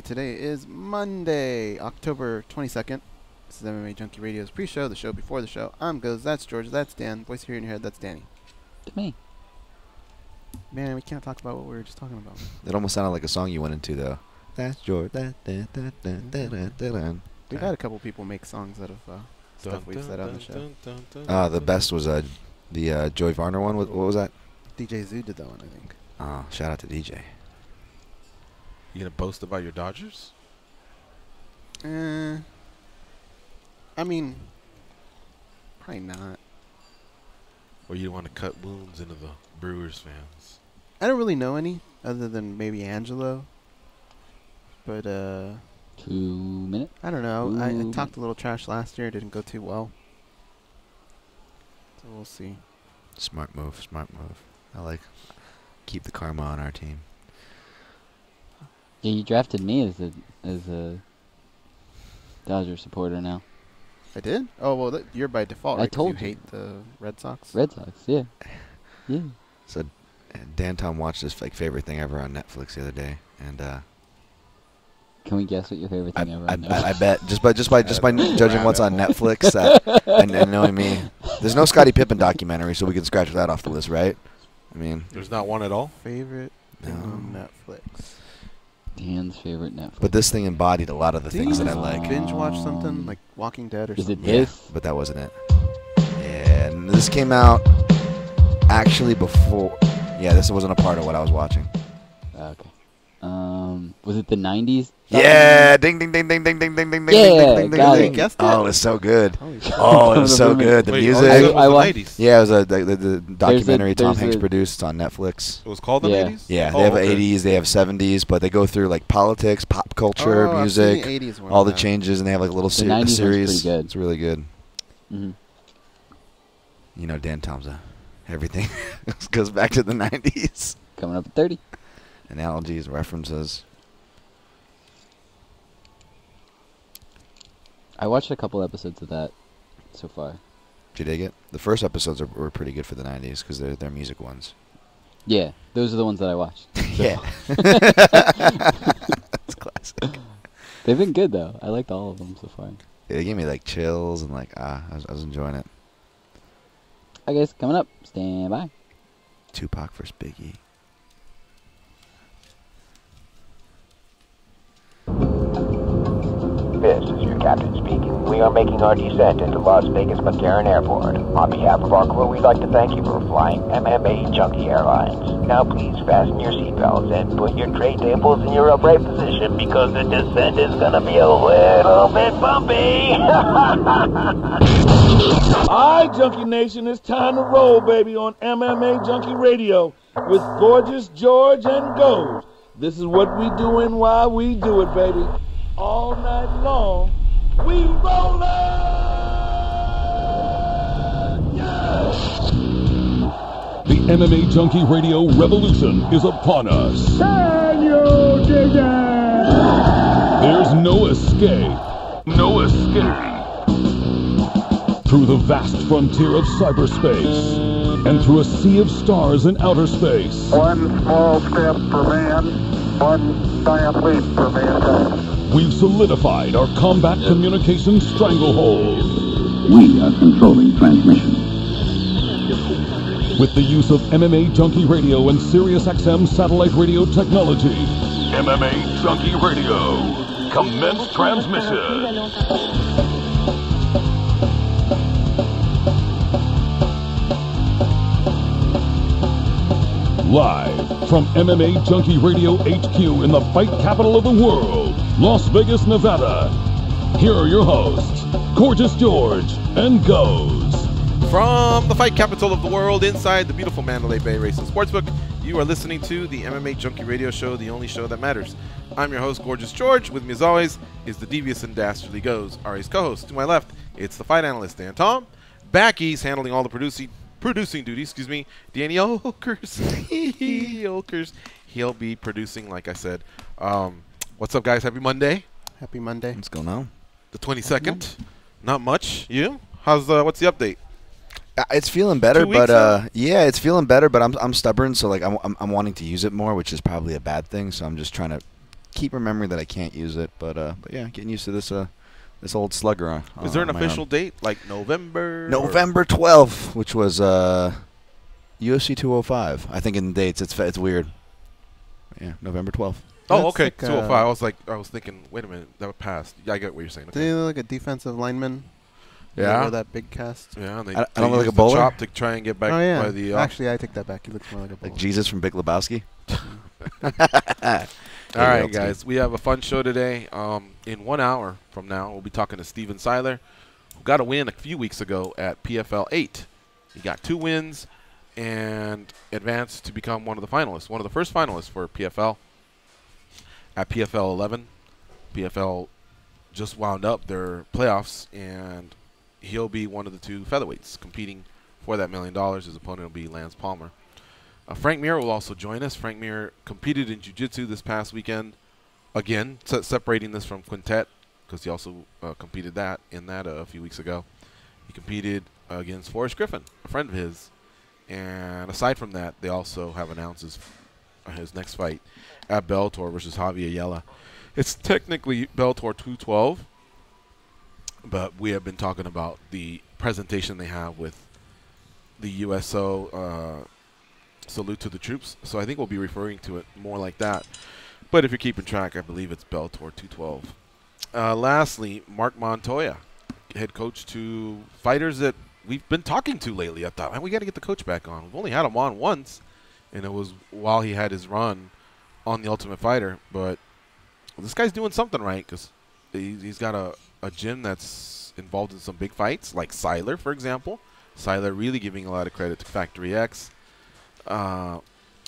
Today is Monday, October 22nd. This is MMA Junkie Radio's pre-show, the show before the show. I'm Goz, that's George, that's Dan. Voice here in your head, that's Danny. It's me. Man, we can't talk about what we were just talking about. It almost sounded like a song you went into, though. That's George. We've had a couple people make songs out of stuff we've said on the show. The best was the Joy Varner one. What was that? DJ Zoo did that one, I think. Oh, shout out to DJ. You gonna boast about your Dodgers? I mean, probably not. Or you want to cut wounds into the Brewers fans? I don't really know any, other than maybe Angelo. But, 2 minutes? I don't know. I talked a little trash last year. It didn't go too well. So we'll see. Smart move, smart move. I like keep the karma on our team. Yeah, you drafted me as a Dodger supporter now. I did? Oh, well, you're by default, right? I told you you. hate the Red Sox? Red Sox, yeah. Yeah. So Dan Tom watched his favorite thing ever on Netflix the other day, and Can we guess what your favorite thing ever on I bet just by judging what's on Netflix and knowing me, there's no Scottie Pippen documentary, so we can scratch that off the list, right? I mean, There's not one at all? Favorite thing on Netflix. Dan's favorite Netflix. but this thing embodied a lot of the things that I like. Binge watch something like Walking Dead or Is something. it this? But that wasn't it. And this came out actually before. Yeah, this wasn't a part of what I was watching. Okay. Was it the 90s? Yeah, ding ding ding ding ding ding ding ding Yeah, ding ding got ding. it. Guessed Oh, it? it was so good. Holy shit. Oh, it was so good. The Wait, music. it was I the watched- 80s. Yeah, it was the documentary Tom there's Hanks a- produced on Netflix. It was called the Yeah. 80s? Yeah, Oh, they have okay. 80s, they have 70s, but they go through like politics, pop culture, Oh, I've seen music, the 80s one all the of that. changes, and they have like a little The 90s one's series. pretty good. It's really good. Mm-hmm. You know, Dan Tom's everything goes back to the 90s. Coming up at 30. Analogies, references. I watched a couple episodes of that so far. Did you dig it? The first episodes were pretty good for the 90s because they're music ones. Yeah, those are the ones that I watched. Yeah. That's classic. They've been good, though. I liked all of them so far. They gave me like chills and like, I was enjoying it. I guess coming up. Stand by. Tupac vs. Biggie. This is your captain speaking. We are making our descent into Las Vegas McCarran Airport. On behalf of our crew, we'd like to thank you for flying MMA Junkie Airlines. Now please fasten your seatbelts and put your tray tables in your upright position because the descent is going to be a little bit bumpy. Alright, Junkie Nation, it's time to roll, baby, on MMA Junkie Radio with Gorgeous George and Gold. This is what we do and why we do it, baby. All night long, we rollin'! Yes! The MMA Junkie Radio revolution is upon us. Can you dig it? There's no escape. No escape. Through the vast frontier of cyberspace and through a sea of stars in outer space. One small step for man, one giant leap for mankind. We've solidified our combat communication stranglehold. We are controlling transmission. With the use of MMA Junkie Radio and SiriusXM satellite radio technology. MMA Junkie Radio. Commence transmission. Live from MMA Junkie Radio HQ in the fight capital of the world, Las Vegas, Nevada. Here are your hosts, Gorgeous George and Goz. From the fight capital of the world, inside the beautiful Mandalay Bay Racing Sportsbook, you are listening to the MMA Junkie Radio Show, the only show that matters. I'm your host, Gorgeous George. With me, as always, is the devious and dastardly Goz, RA's co-host. To my left, it's the fight analyst, Dan Tom. Backy's handling all the producing duty, Danny Okers. Okers. He'll be producing, like I said. What's up, guys? Happy Monday. Happy Monday. What's going on? The 22nd. Not much. You? How's what's the update? It's feeling better, 2 weeks but yeah, it's feeling better. But I'm stubborn, so like I'm wanting to use it more, which is probably a bad thing. So I'm just trying to keep remembering that I can't use it, but yeah, getting used to this this old slugger. Is there an on my official arm. date, like November? November 12th, which was UFC 205. I think in dates it's weird. Yeah, November 12th. Oh, That's okay. like, 205. I was thinking, wait a minute, that passed. Yeah, I get what you're saying. Do they look like a defensive lineman? Yeah. With that big cast. Yeah, and I they don't look like use a the bowler? chop to try and get back Oh yeah. by the. Actually, I take that back. He looks more like a bowler. Like Jesus from Big Lebowski. All right, guys. We have a fun show today. In 1 hour from now, we'll be talking to Steven Siler, who got a win a few weeks ago at PFL 8. He got 2 wins and advanced to become one of the finalists, one of the first finalists for PFL at PFL 11. PFL just wound up their playoffs, and he'll be one of the 2 featherweights competing for that $1 million. His opponent will be Lance Palmer. Frank Mir will also join us. Frank Mir competed in jiu-jitsu this past weekend. Again, separating this from Quintet, because he also competed in that a few weeks ago. He competed against Forrest Griffin, a friend of his. And aside from that, they also have announced his next fight at Bellator versus Javier Ayala. It's technically Bellator 212, but we have been talking about the presentation they have with the USO salute to the troops. So I think we'll be referring to it more like that. But if you're keeping track, I believe it's Bellator 212. Lastly, Marc Montoya, head coach to fighters that we've been talking to lately. I thought, man, we got to get the coach back on. We've only had him on once, and it was while he had his run on The Ultimate Fighter. But this guy's doing something right, because he's got a gym that's involved in some big fights, like Siler, for example. Siler really giving a lot of credit to Factory X.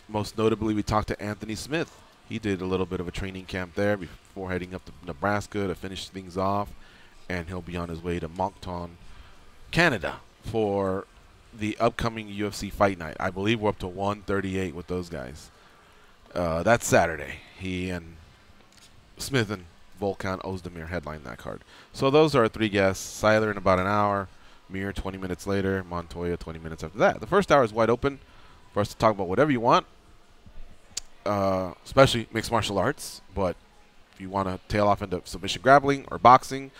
Most notably, we talked to Anthony Smith. He did a little bit of a training camp there before heading up to Nebraska to finish things off, and he'll be on his way to Moncton, Canada, for the upcoming UFC Fight Night. I believe we're up to 138 with those guys. That's Saturday. He and Smith and Volkan Ozdemir headline that card. So those are our 3 guests. Siler in about an hour, Mir 20 minutes later, Montoya 20 minutes after that. The first hour is wide open for us to talk about whatever you want, especially mixed martial arts. But if you want to tail off into submission grappling or boxing,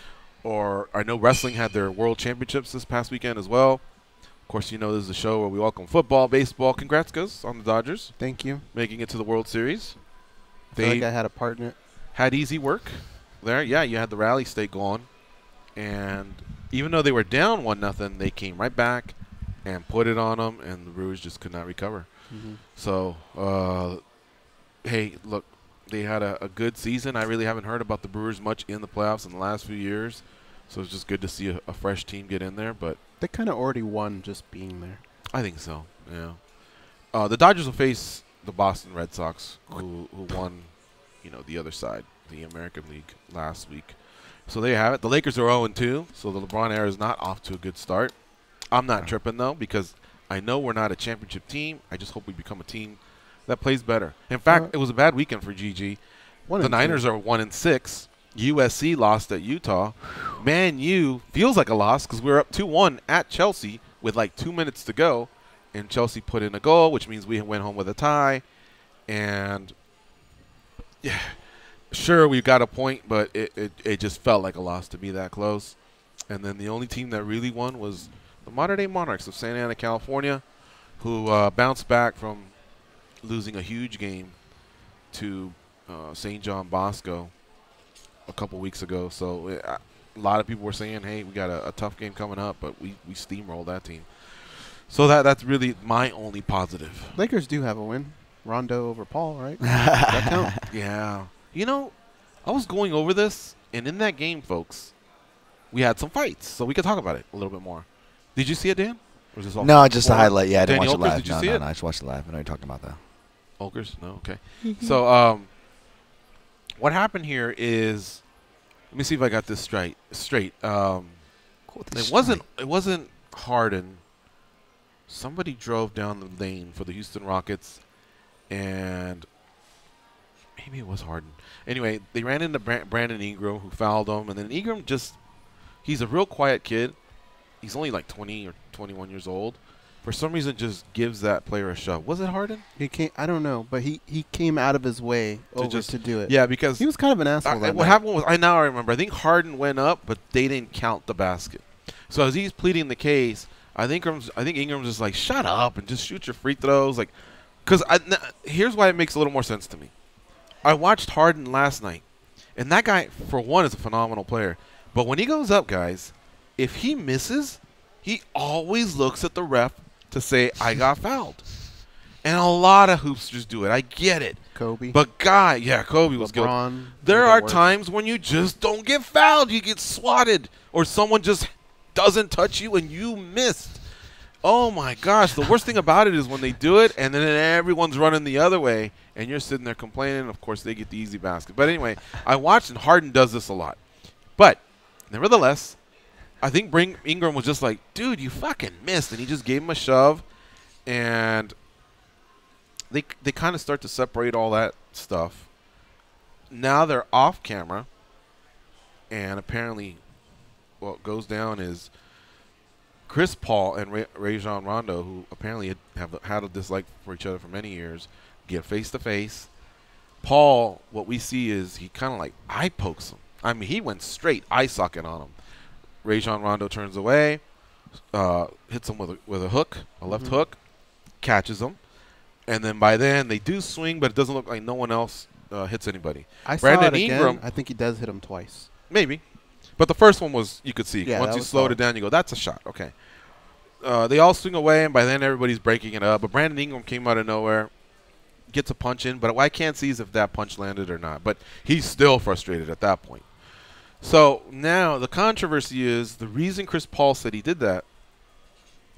or I know wrestling had their world championships this past weekend as well. Of course, you know this is a show where we welcome football, baseball. Congrats, guys, on the Dodgers. Thank you. Making it to the World Series. I feel like I had a part in it. Had easy work there. Yeah, you had the rally stake going. And even though they were down 1-0, they came right back and put it on them, and the Brewers just could not recover. Mm-hmm. So, hey, look, they had a good season. I really haven't heard about the Brewers much in the playoffs in the last few years. So it's just good to see a fresh team get in there. But they kind of already won just being there. I think so, yeah. The Dodgers will face the Boston Red Sox, who won, the other side, the American League last week. So there you have it. The Lakers are 0-2, so the LeBron era is not off to a good start. I'm not tripping, though, because I know we're not a championship team. I just hope we become a team that plays better. In fact, it was a bad weekend for GG. The Niners are 1-6. USC lost at Utah. Man U feels like a loss because we're up 2-1 at Chelsea with like 2 minutes to go, and Chelsea put in a goal, which means we went home with a tie. And yeah, sure, we got a point, but it just felt like a loss to be that close. And then the only team that really won was the modern-day Monarchs of Santa Ana, California, who bounced back from losing a huge game to St. John Bosco a couple weeks ago. So a lot of people were saying, hey, we got a tough game coming up, but we steamrolled that team. So that's really my only positive. Lakers do have a win. Rondo over Paul, right? Does that count? Yeah. I was going over this, and in that game, folks, we had some fights, so we could talk about it a little bit more. Did you see it, Dan? Or was this all no, just a highlight. Yeah, I didn't Danny watch it Olkers, live. did you see it? No, I just watched it live. I know you're talking about that. Olkers? No? Okay. So what happened here is, let me see if I got this straight. It wasn't Harden. Somebody drove down the lane for the Houston Rockets, and maybe it was Harden. Anyway, they ran into Brandon Ingram, who fouled him, and then Ingram he's a real quiet kid. He's only like 20 or 21 years old, for some reason just gives that player a shove. Was it Harden? He came. I don't know, but he came out of his way to do it. Yeah, because he was kind of an asshole. What happened was, I remember. I think Harden went up, but they didn't count the basket. So as he's pleading the case, I think Ingram's just like, shut up and just shoot your free throws, like, because here's why it makes a little more sense to me. I watched Harden last night, and that guy, for one, is a phenomenal player. But when he goes up, guys, if he misses, he always looks at the ref to say, I got fouled. And a lot of hoopsters do it. I get it. Kobe. But Kobe was good. There are times when you just don't get fouled. You get swatted. Or someone just doesn't touch you and you missed. Oh, my gosh. The worst thing about it is when they do it and then everyone's running the other way and you're sitting there complaining. Of course, they get the easy basket. But anyway, I watched, and Harden does this a lot. But nevertheless, I think Ingram was just like, dude, you fucking missed. And he just gave him a shove. And they kind of start to separate all that stuff. Now they're off camera. And apparently what goes down is Chris Paul and Rajon Rondo, who apparently have had a dislike for each other for many years, get face-to-face. Paul, what we see is he kind of like eye pokes him. I mean, he went straight eye socket on him. Rajon Rondo turns away, hits him with a hook, a left hook, catches him. And then by then, they do swing, but it doesn't look like no one else hits anybody. Brandon Ingram, I think he does hit him twice. Maybe. But the first one was, you could see. Yeah, once you slowed it down, you go, that's a shot. Okay. They all swing away, and by then everybody's breaking it up. But Brandon Ingram came out of nowhere, gets a punch in. But what I can't see is if that punch landed or not. But he's still frustrated at that point. So now the controversy is the reason Chris Paul said he did that,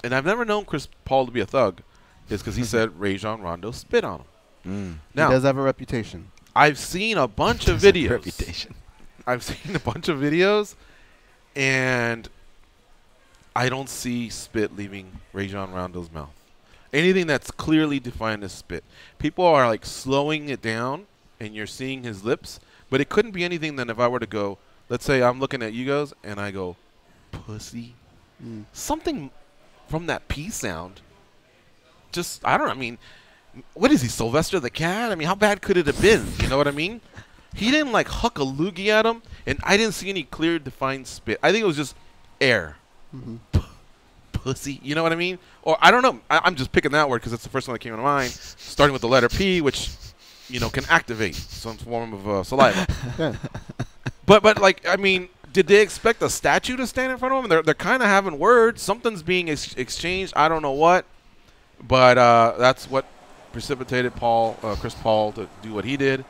and I've never known Chris Paul to be a thug, is because he said Rajon Rondo spit on him. Now, he does have a reputation. I've seen a bunch of videos. I've seen a bunch of videos, and I don't see spit leaving Rajon Rondo's mouth. Anything that's clearly defined as spit. People are like slowing it down, and you're seeing his lips, but it couldn't be anything than if I were to go, let's say I'm looking at you guys, and I go, pussy. Something from that P sound. Just, I don't know, I mean, what is he, Sylvester the Cat? I mean, how bad could it have been? You know what I mean? He didn't like huck a loogie at him, and I didn't see any clear, defined spit. I think it was just air. Pussy. You know what I mean? Or I don't know. I'm just picking that word because it's the first one that came to mind, starting with the letter P, which, you know, can activate some form of saliva. Yeah. But like, I mean, did they expect a statue to stand in front of them? They're kind of having words. Something's being exchanged. I don't know what. But that's what precipitated Chris Paul to do what he did.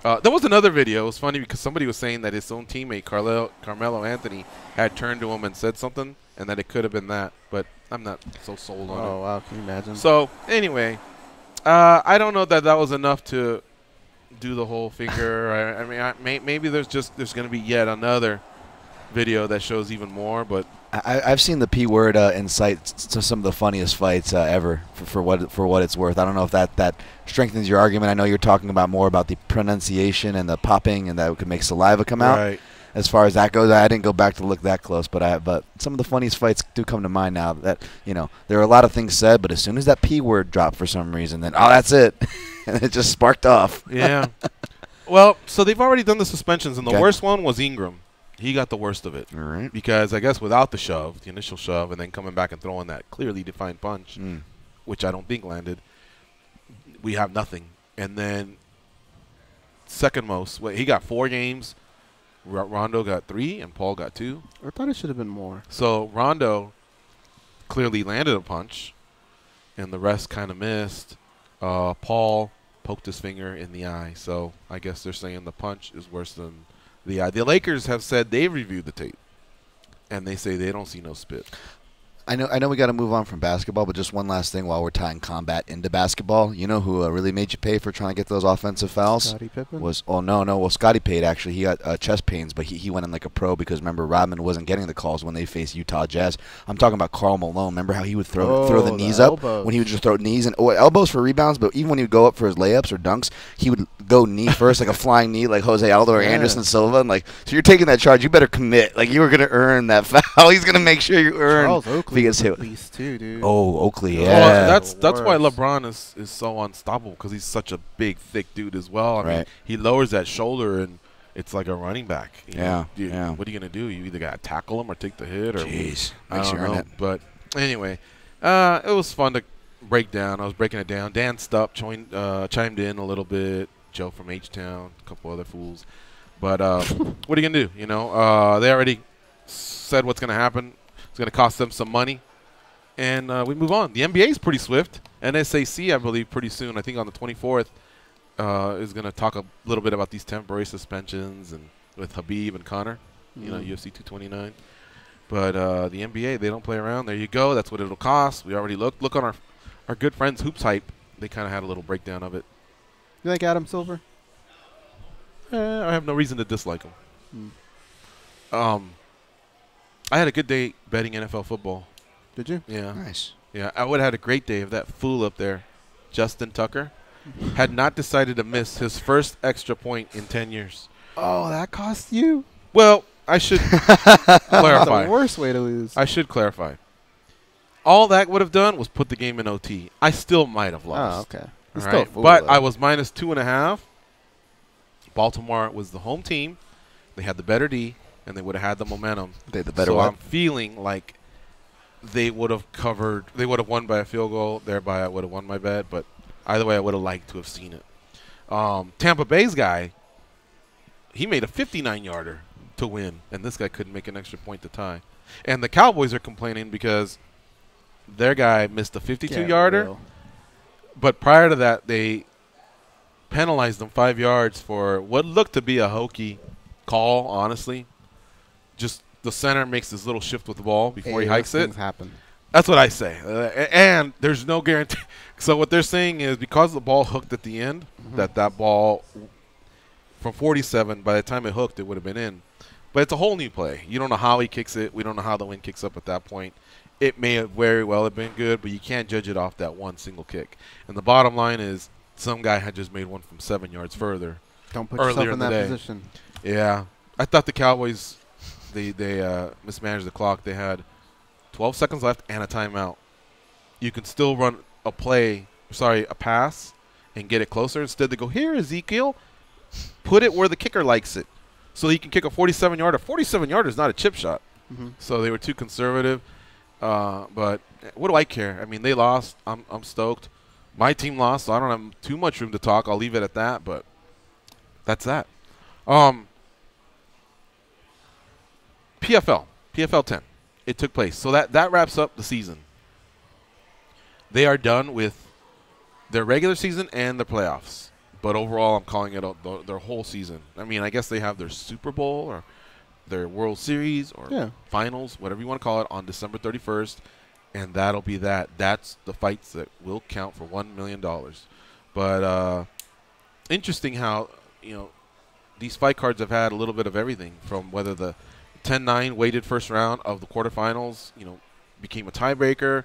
There was another video. It was funny because somebody was saying that his own teammate, Carmelo Anthony, had turned to him and said something, and that it could have been that. But I'm not so sold on it. Oh, wow. Can you imagine? So, anyway, I don't know that was enough to do the whole finger. I mean, maybe there's going to be yet another video that shows even more, but I've seen the P word incite to some of the funniest fights ever for what it's worth. I don't know if that strengthens your argument. I know you're talking about more about the pronunciation and the popping, and that could make saliva come out. Right. As far as that goes, I didn't go back to look that close, but some of the funniest fights do come to mind now. That, you know, there are a lot of things said, but as soon as that P word dropped for some reason, then that's it, and it just sparked off. Yeah. Well, so they've already done the suspensions, and the worst one was Ingram. He got the worst of it. All right. Because I guess without the shove, the initial shove, and then coming back and throwing that clearly defined punch, which I don't think landed, we have nothing. And then second most, he got 4 games. Rondo got 3, and Paul got 2. I thought it should have been more. So Rondo clearly landed a punch, and the rest kind of missed. Paul poked his finger in the eye. So I guess they're saying the punch is worse than the eye. The Lakers have said they've reviewed the tape, and they say they don't see no spit. I know we got to move on from basketball, but just one last thing while we're tying combat into basketball. You know who really made you pay for trying to get those offensive fouls? Scottie Pippen? Well, Scottie paid, actually. He got chest pains, but he went in like a pro because, remember, Rodman wasn't getting the calls when they faced Utah Jazz. I'm talking about Karl Malone. Remember how he would throw the knees up? When he would just throw knees and elbows for rebounds, but even when he would go up for his layups or dunks, he would go knee first, like a flying knee, like Jose Aldo or Anderson Silva. And so you're taking that charge. You better commit. Like, you were going to earn that foul. He's going to make sure you earn he gets hit. Beast too, dude. Oh, Oakley, Well, yeah. that's why Worse. LeBron is so unstoppable, because he's such a big, thick dude as well. I mean, Right. he lowers that shoulder and it's like a running back. You know? Yeah. What are you gonna do? You either gotta tackle him or take the hit, or Jeez, I makes don't you earn know. it. But anyway, it was fun to break down. I was breaking it down. Dan Stupp chimed in a little bit. Joe from H-Town, a couple other fools. But what are you gonna do? You know, they already said what's gonna happen. It's gonna cost them some money, and we move on. The NBA is pretty swift. NSAC, I believe, pretty soon. I think on the 24th is gonna talk a little bit about these temporary suspensions and with Habib and Conor. You know, UFC 229. But the NBA, they don't play around. There you go. That's what it'll cost. We already look on our good friends Hoops Hype. They kind of had a little breakdown of it. You like Adam Silver? I have no reason to dislike him. I had a good day betting NFL football. Did you? Yeah. Nice. Yeah, I would have had a great day if that fool up there, Justin Tucker, had not decided to miss his first extra point in 10 years. Oh, that cost you? Well, I should That's clarify. the worst way to lose. I should clarify. All that would have done was put the game in OT. I still might have Oh, lost. okay. All He's right? still a fool, But though. I was minus 2.5. Baltimore was the home team. They had the better D, and they would have had the momentum. They had the better so what? I'm feeling like they would have covered. They would have won by a field goal. Thereby, I would have won my bet. But either way, I would have liked to have seen it. Tampa Bay's guy, he made a 59-yarder to win, and this guy couldn't make an extra point to tie. And the Cowboys are complaining because their guy missed a 52-yarder. But prior to that, they penalized them 5 yards for what looked to be a hokey call, honestly. Just the center makes this little shift with the ball before he hikes it. Things happen. That's what I say. And there's no guarantee. So what they're saying is because the ball hooked at the end, that ball from 47, by the time it hooked, it would have been in. But it's a whole new play. You don't know how he kicks it. We don't know how the wind kicks up at that point. It may have very well have been good, but you can't judge it off that one single kick. And the bottom line is some guy had just made one from 7 yards further. Don't put yourself earlier in the that day. position. Yeah. I thought the Cowboys, they mismanaged the clock. They had 12 seconds left and a timeout. You can still run a pass and get it closer. Instead, they go, here, Ezekiel, put it where the kicker likes it. So he can kick a 47-yarder. 47-yarder is not a chip shot. So they were too conservative. But what do I care? I mean, they lost. I'm stoked. My team lost, so I don't have too much room to talk. I'll leave it at that, but that's that. PFL 10. It took place. So that wraps up the season. They are done with their regular season and the playoffs. But overall, I'm calling it their whole season. I mean, I guess they have their Super Bowl or their World Series or finals, whatever you want to call it, on December 31st. And that'll be that. That's the fights that will count for $1 million. But interesting how, these fight cards have had a little bit of everything, from whether the 10-9 weighted first round of the quarterfinals, became a tiebreaker,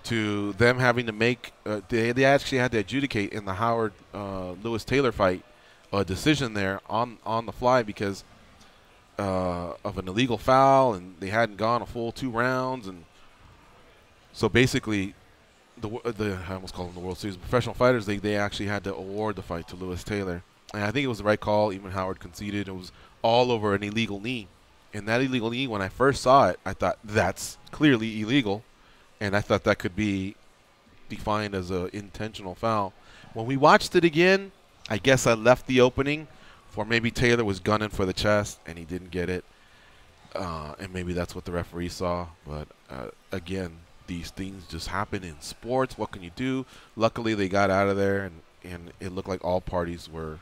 to them having to make they actually had to adjudicate in the Howard Lewis Taylor fight a decision there on the fly because of an illegal foul, and they hadn't gone a full 2 rounds, and so basically I almost call them the World Series professional fighters league, they actually had to award the fight to Lewis Taylor, and I think it was the right call. Even Howard conceded it was all over an illegal knee, and that illegal knee, when I first saw it, I thought that's clearly illegal. And I thought that could be defined as an intentional foul. When we watched it again, I guess I left the opening for maybe Taylor was gunning for the chest and he didn't get it. And maybe that's what the referee saw. But, again, these things just happen in sports. What can you do? Luckily, they got out of there, and it looked like all parties were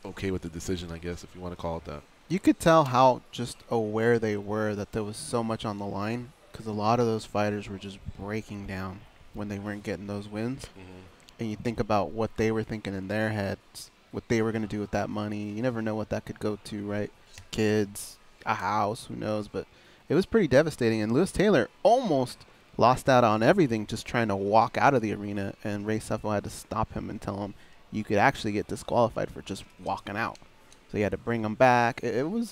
okay with the decision, I guess, if you want to call it that. You could tell how just aware they were that there was so much on the line, because a lot of those fighters were just breaking down when they weren't getting those wins. And you think about what they were thinking in their heads, what they were going to do with that money. You never know what that could go to, right? Kids, a house, who knows? But it was pretty devastating. And Lewis Taylor almost lost out on everything just trying to walk out of the arena. And Ray Sefo had to stop him and tell him you could actually get disqualified for just walking out. So he had to bring him back. It was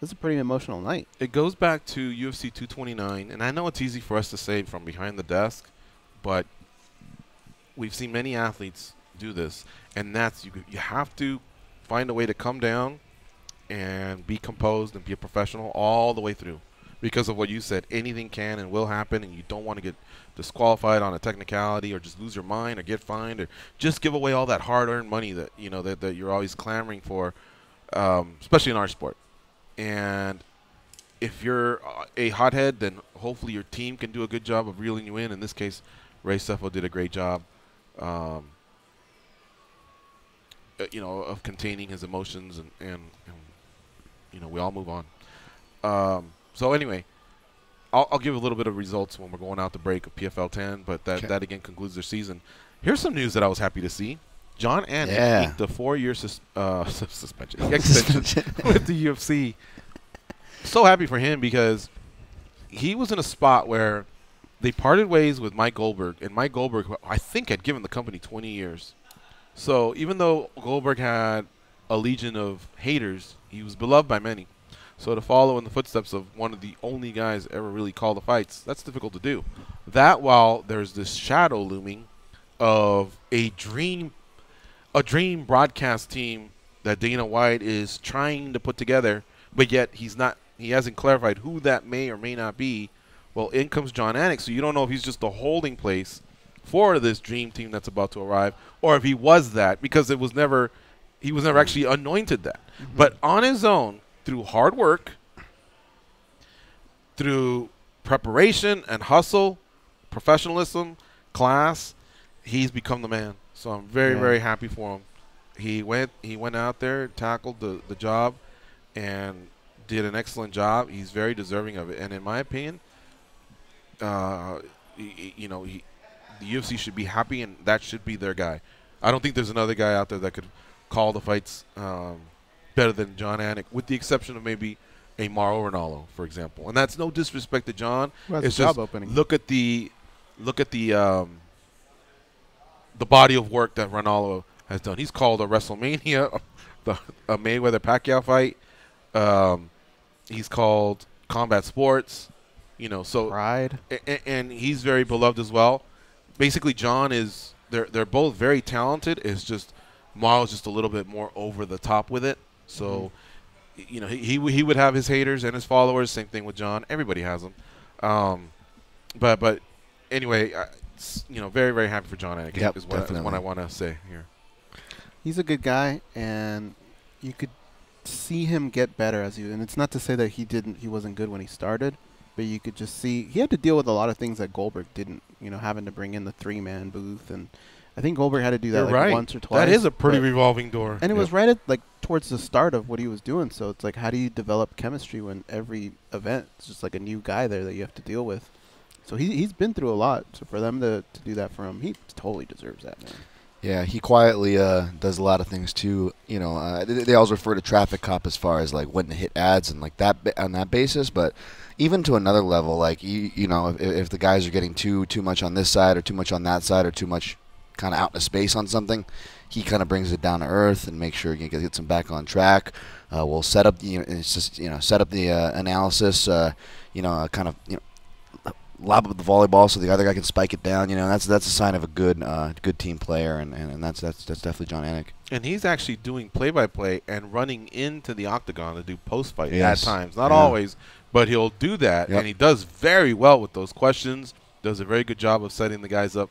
This is a pretty emotional night. It goes back to UFC 229, and I know it's easy for us to say from behind the desk, but we've seen many athletes do this, and that's you have to find a way to come down and be composed and be a professional all the way through. Because of what you said, anything can and will happen, and you don't want to get disqualified on a technicality or just lose your mind or get fined or just give away all that hard-earned money that that you're always clamoring for, especially in our sport. And if you're a hothead, then hopefully your team can do a good job of reeling you in. In this case, Ray Seffo did a great job, of containing his emotions, and we all move on. So anyway, I'll give a little bit of results when we're going out to break of PFL 10, but that again concludes their season. Here's some news that I was happy to see. John Anik inked a 4-year suspension extension with the UFC. So happy for him because he was in a spot where they parted ways with Mike Goldberg, and Mike Goldberg, I think, had given the company 20 years. So even though Goldberg had a legion of haters, he was beloved by many. So to follow in the footsteps of one of the only guys ever really call the fights, that's difficult to do. That while there's this shadow looming of a dream broadcast team that Dana White is trying to put together, but yet he hasn't clarified who that may or may not be. Well, in comes John Anik, so you don't know if he's just a holding place for this dream team that's about to arrive, or if he was that, because he was never actually anointed that. Mm-hmm. But on his own, through hard work, through preparation and hustle, professionalism, class, he's become the man. So I'm very, very happy for him. He went out there, tackled the job, and did an excellent job. He's very deserving of it. And in my opinion, the UFC should be happy, and that should be their guy. I don't think there's another guy out there that could call the fights better than John Anik, with the exception of maybe a Mauro Ranallo, for example. And that's no disrespect to John. Well, it's just look at the body of work that Ranallo has done. He's called a WrestleMania, a Mayweather-Pacquiao fight. He's called Combat Sports. So Pride, and he's very beloved as well. Basically, John is they're both very talented. It's just Mauro's just a little bit more over the top with it. So, he would have his haters and his followers. Same thing with John. Everybody has them. But anyway, very, very happy for John Anik is what I want to say here. He's a good guy, and you could see him get better and it's not to say that he wasn't good when he started, but you could just see he had to deal with a lot of things that Goldberg didn't, having to bring in the 3-man booth, and I think Goldberg had to do that once or twice. That is a pretty revolving door. And it was right at towards the start of what he was doing, so it's like, how do you develop chemistry when every event is just like a new guy there that you have to deal with? So he's been through a lot. So for them to do that for him, he totally deserves that, man. Yeah, he quietly does a lot of things too. They always refer to traffic cop as far as like when to hit ads and like that on that basis. But even to another level, like if the guys are getting too much on this side or too much on that side or too much kind of out in space on something, he kind of brings it down to earth and makes sure he gets them back on track. We'll set up set up the analysis. Kind of lob up the volleyball so the other guy can spike it down. That's a sign of a good team player, and that's definitely John Anik. And he's actually doing play-by-play and running into the octagon to do post-fight at times. Not always, but he'll do that, and he does very well with those questions. Does a very good job of setting the guys up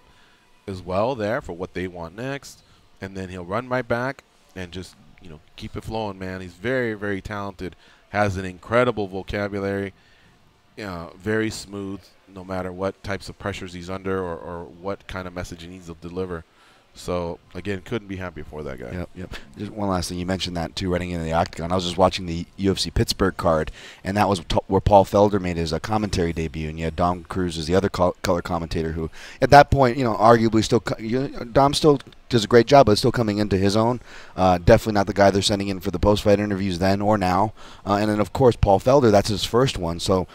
as well there for what they want next, and then he'll run right back and just keep it flowing, man. He's very, very talented, has an incredible vocabulary, very smooth no matter what types of pressures he's under or what kind of message he needs to deliver. So, again, couldn't be happier for that guy. Yep. Just one last thing. You mentioned that, too, running into the octagon. I was just watching the UFC Pittsburgh card, and that was where Paul Felder made his commentary debut, and you had Dom Cruz as the other color commentator who, at that point, arguably still Dom still does a great job, but still coming into his own. Definitely not the guy they're sending in for the post-fight interviews then or now. And then, of course, Paul Felder, that's his first one. So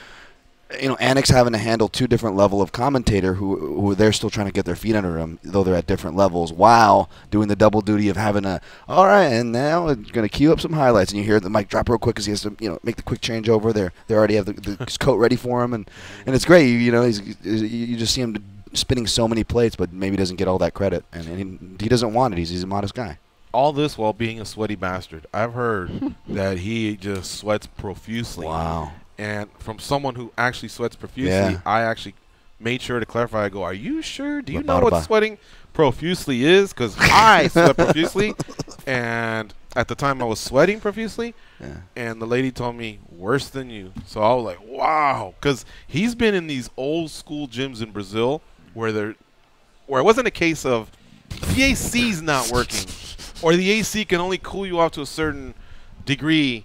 Annex having to handle two different level of commentator who they're still trying to get their feet under them, though they're at different levels, while doing the double duty of having all right, and now we're going to cue up some highlights, and you hear the mic drop real quick because he has to, make the quick change over. They already have his coat ready for him, and it's great. You just see him spinning so many plates, but maybe doesn't get all that credit, and he doesn't want it. He's a modest guy. All this while being a sweaty bastard. I've heard that he just sweats profusely. Wow. And from someone who actually sweats profusely, Yeah. I actually made sure to clarify. I go, are you sure? Do you know what sweating profusely is? Because I sweat profusely, and at the time I was sweating profusely, and the lady told me, worse than you. So I was like, wow. Because he's been in these old school gyms in Brazil where it wasn't a case of the AC's not working or the AC can only cool you off to a certain degree.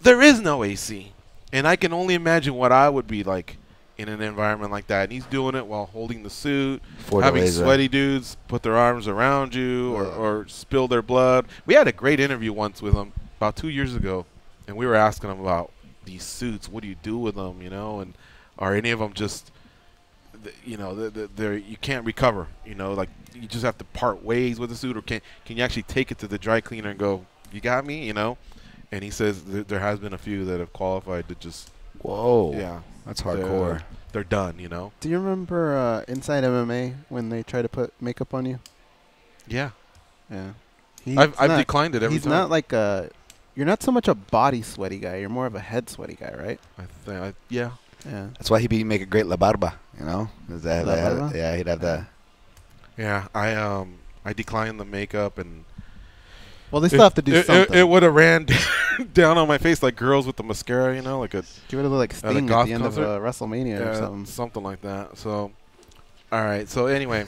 There is no AC. And I can only imagine what I would be like in an environment like that. And he's doing it while holding the suit, having sweaty dudes put their arms around you or spill their blood. We had a great interview once with him about 2 years ago, and we were asking him about these suits. What do you do with them, and are any of them just, you can't recover, like you just have to part ways with the suit, or can you actually take it to the dry cleaner and go, you got me, And he says there has been a few that have qualified to just. Whoa. Yeah. That's hardcore. They're done, Do you remember Inside MMA when they try to put makeup on you? Yeah. Yeah. I've declined it every time. He's not like you're not so much a body sweaty guy. You're more of a head sweaty guy, right? Yeah. Yeah. That's why he'd make a great La Barba, Yeah, he'd have that. Yeah, I declined the makeup and. Well, they still have to do something. It would have ran down on my face like girls with the mascara, like a. Give it a little like Sting at the end of WrestleMania or something. Something like that. So, all right. So anyway,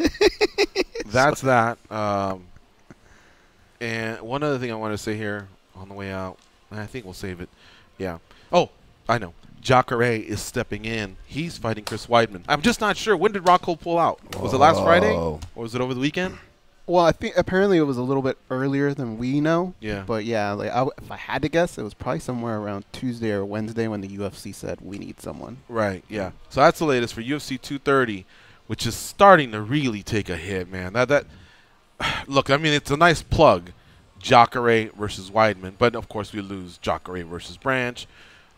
that's that. And one other thing I want to say here on the way out, and I think we'll save it. Yeah. Oh, I know. Jacare is stepping in. He's fighting Chris Weidman. I'm just not sure. When did Rockhold pull out? Was it last Friday? Or was it over the weekend? Well, I think apparently it was a little bit earlier than we know. Yeah. But yeah, if I had to guess, it was probably somewhere around Tuesday or Wednesday when the UFC said we need someone. Right. Yeah. So that's the latest for UFC 230, which is starting to really take a hit, man. Look, I mean, it's a nice plug, Jacare versus Weidman, but of course we lose Jacare versus Branch.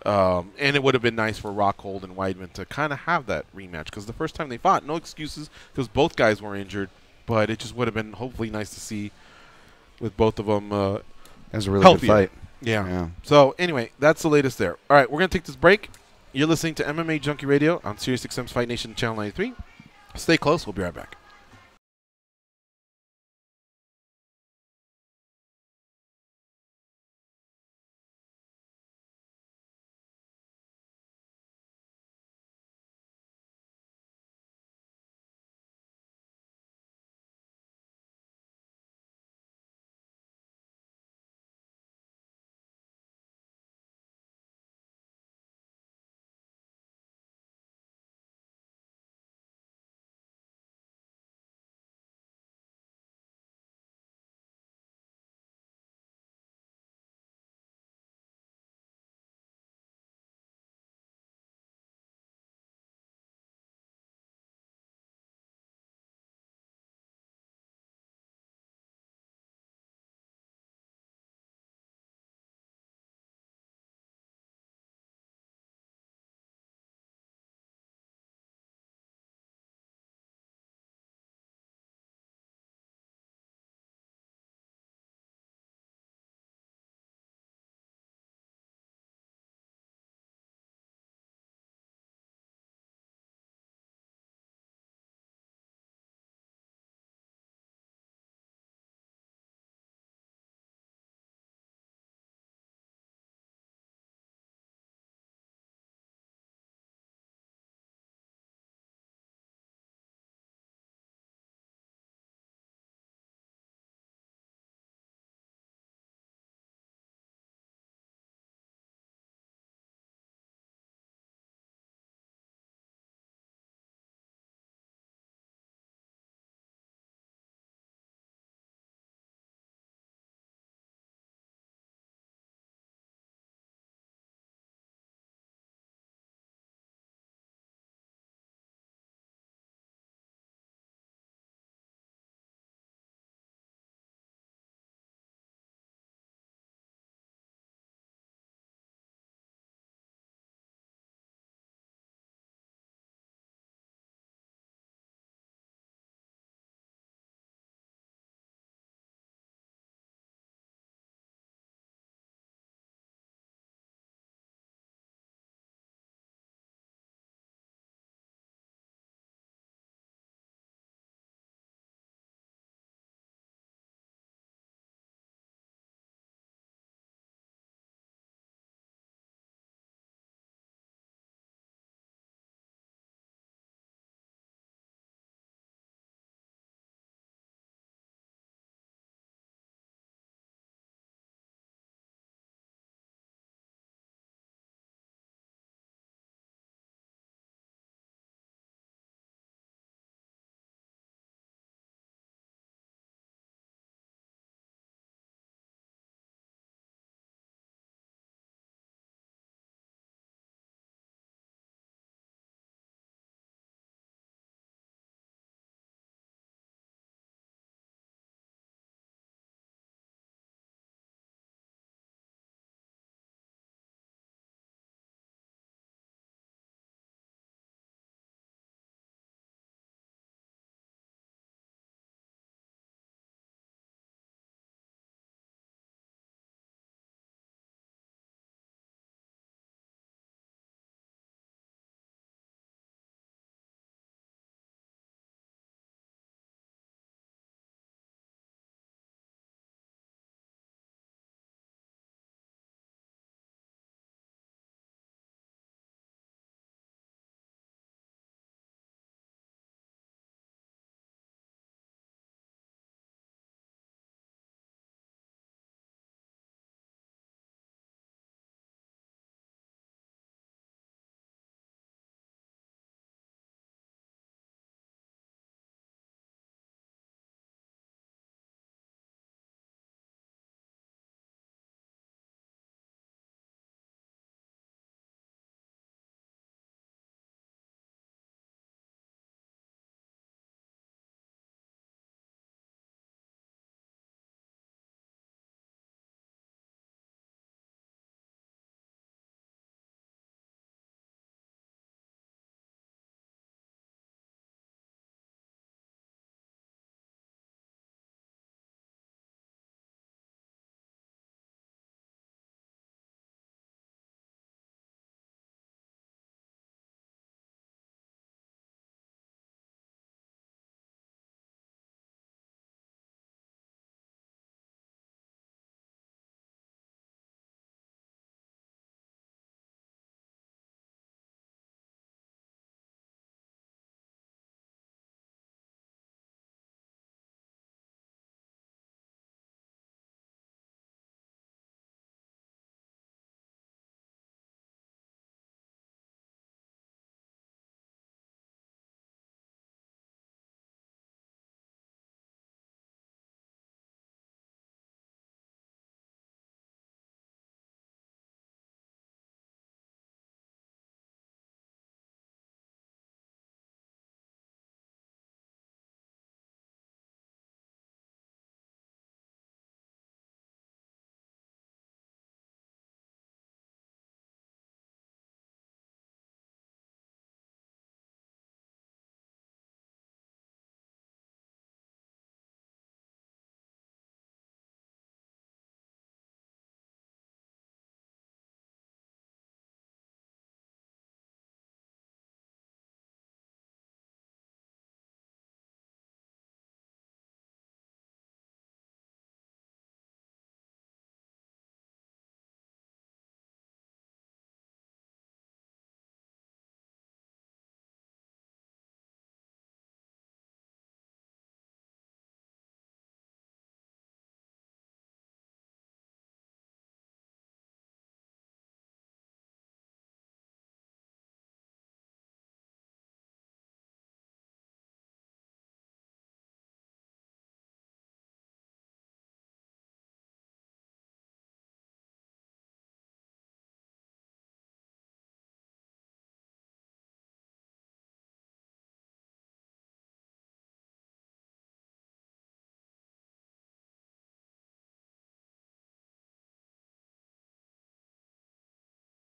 And it would have been nice for Rockhold and Weidman to kind of have that rematch because the first time they fought, no excuses because both guys were injured. But it just would have been hopefully nice to see with both of them That was a really healthier. good fight. Yeah. So, anyway, that's the latest there. All right, we're going to take this break. You're listening to MMA Junkie Radio on SiriusXM's Fight Nation Channel 93. Stay close. We'll be right back.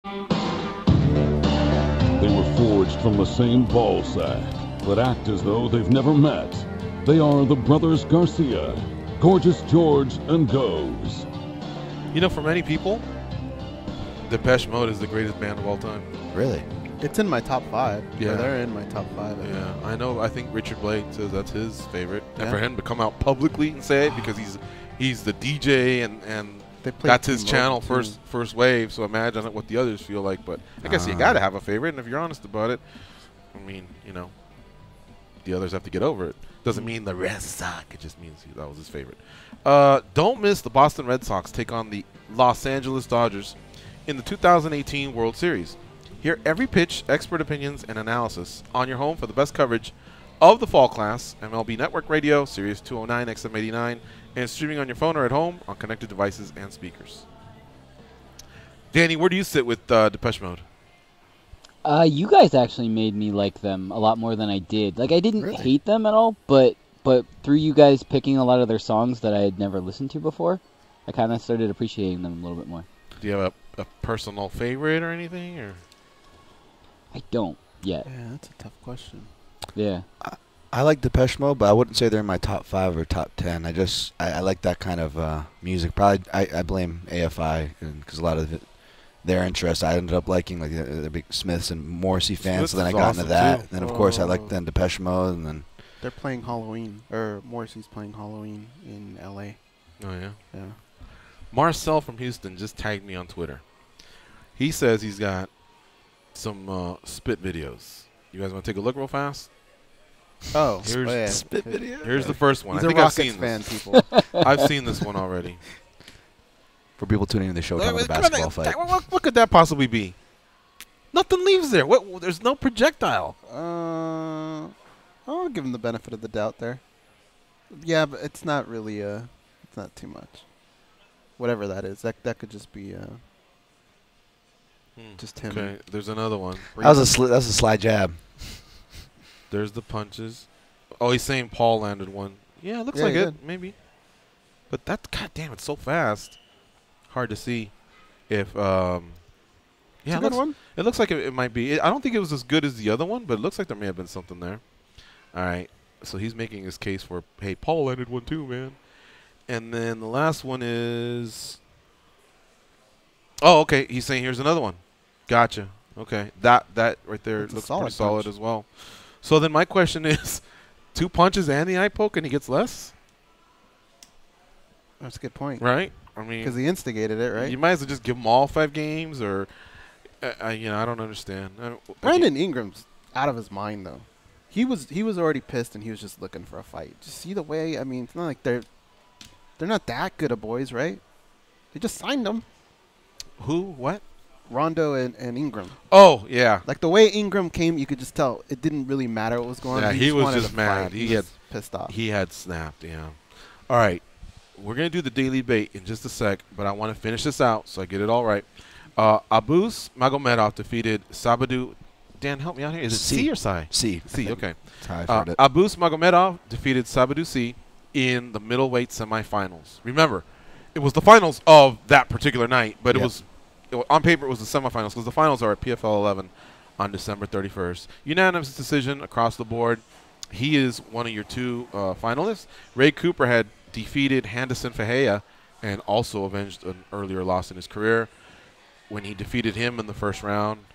They were forged from the same ball sack, but act as though they've never met. They are the brothers Garcia, Gorgeous George and Goes. You know, for many people, Depeche Mode is the greatest band of all time. Really? It's in my top 5. Yeah. Or they're in my top 5. Yeah, I know. I think Richard Blake says that's his favorite. And Yeah. for him to come out publicly and say it because he's the DJ and They play that's his Team channel, Local, too. first wave. So imagine what the others feel like. But I guess you got to have a favorite. And if you're honest about it, I mean, you know, the others have to get over it. Doesn't mean the rest suck. It just means that was his favorite. Don't miss the Boston Red Sox take on the Los Angeles Dodgers in the 2018 World Series. Hear every pitch, expert opinions, and analysis on your home for the best coverage of the fall class. MLB Network Radio, Sirius 209, XM89, and streaming on your phone or at home on connected devices and speakers. Danny, where do you sit with Depeche Mode? You guys actually made me like them a lot more than I did. Like, I didn't Really? hate them at all, but through you guys picking a lot of their songs that I had never listened to before, I kind of started appreciating them a little bit more. Do you have a personal favorite or anything? Or I don't yet. Yeah, that's a tough question. Yeah. I like Depeche Mode, but I wouldn't say they're in my top 5 or top 10. I like that kind of music. Probably I blame AFI because a lot of their interests I ended up liking, like the big Smiths and Morrissey fans. Smiths So then I is got awesome, into that. too. Then of course I liked then Depeche Mode, and then They're playing Halloween, or Morrissey's playing Halloween in L.A. oh yeah. Yeah. Marcel from Houston just tagged me on Twitter. He says he's got some spit videos. You guys want to take a look real fast? Oh, Here's yeah. spit video. Here's the first one. He's I a think I've Rockets seen fan, this. people. I've seen this one already. For people tuning in the show, talking about the basketball fight. What could that possibly be? Nothing leaves there. There's no projectile. I'll give him the benefit of the doubt there. Yeah, but it's not really it's not too much. Whatever that is, that could just be just him. Okay, there's another one. That was a sly jab. There's the punches. Oh, he's saying Paul landed one. Yeah, it looks Yeah, like he it, did. maybe. But that, goddamn, it's so fast. Hard to see if. Yeah, It's a good one. It looks like it might be. I don't think it was as good as the other one, but it looks like there may have been something there. All right, so he's making his case for, hey, Paul landed one too, man. And then the last one is. Oh, okay. He's saying here's another one. Gotcha. Okay, that right there That's a looks solid pretty solid punch. as well. So then my question is, 2 punches and the eye poke, and he gets less, That's a good point. right? I mean, Because he instigated it, right? you might as well just give him all 5 games, or I don't understand. Brandon Ingram's out of his mind, though. He was already pissed, and he was just looking for a fight. Just see the way. I mean, it's not like they're not that good of boys, right? They just signed them, Who? What? Rondo and Ingram. Oh yeah. Like the way Ingram came, you could just tell it didn't really matter what was going on. Yeah, he was wanted just to mad. fight. He was pissed off. He had snapped. Yeah. All right, we're gonna do the daily bait in just a sec, but I want to finish this out so I get it all right. Abus Magomedov defeated Sabadu. Dan, help me out here. Is it C or Psi? C. C. Okay. That's how I've heard it. Abus Magomedov defeated Sabadu C in the middleweight semifinals. Remember, it was the finals of that particular night, but Yep. on paper it was the semifinals because the finals are at PFL 11 on December 31st. Unanimous decision across the board. He is one of your 2 finalists. Ray Cooper had defeated Henderson Fajea and also avenged an earlier loss in his career when he defeated him in the first round.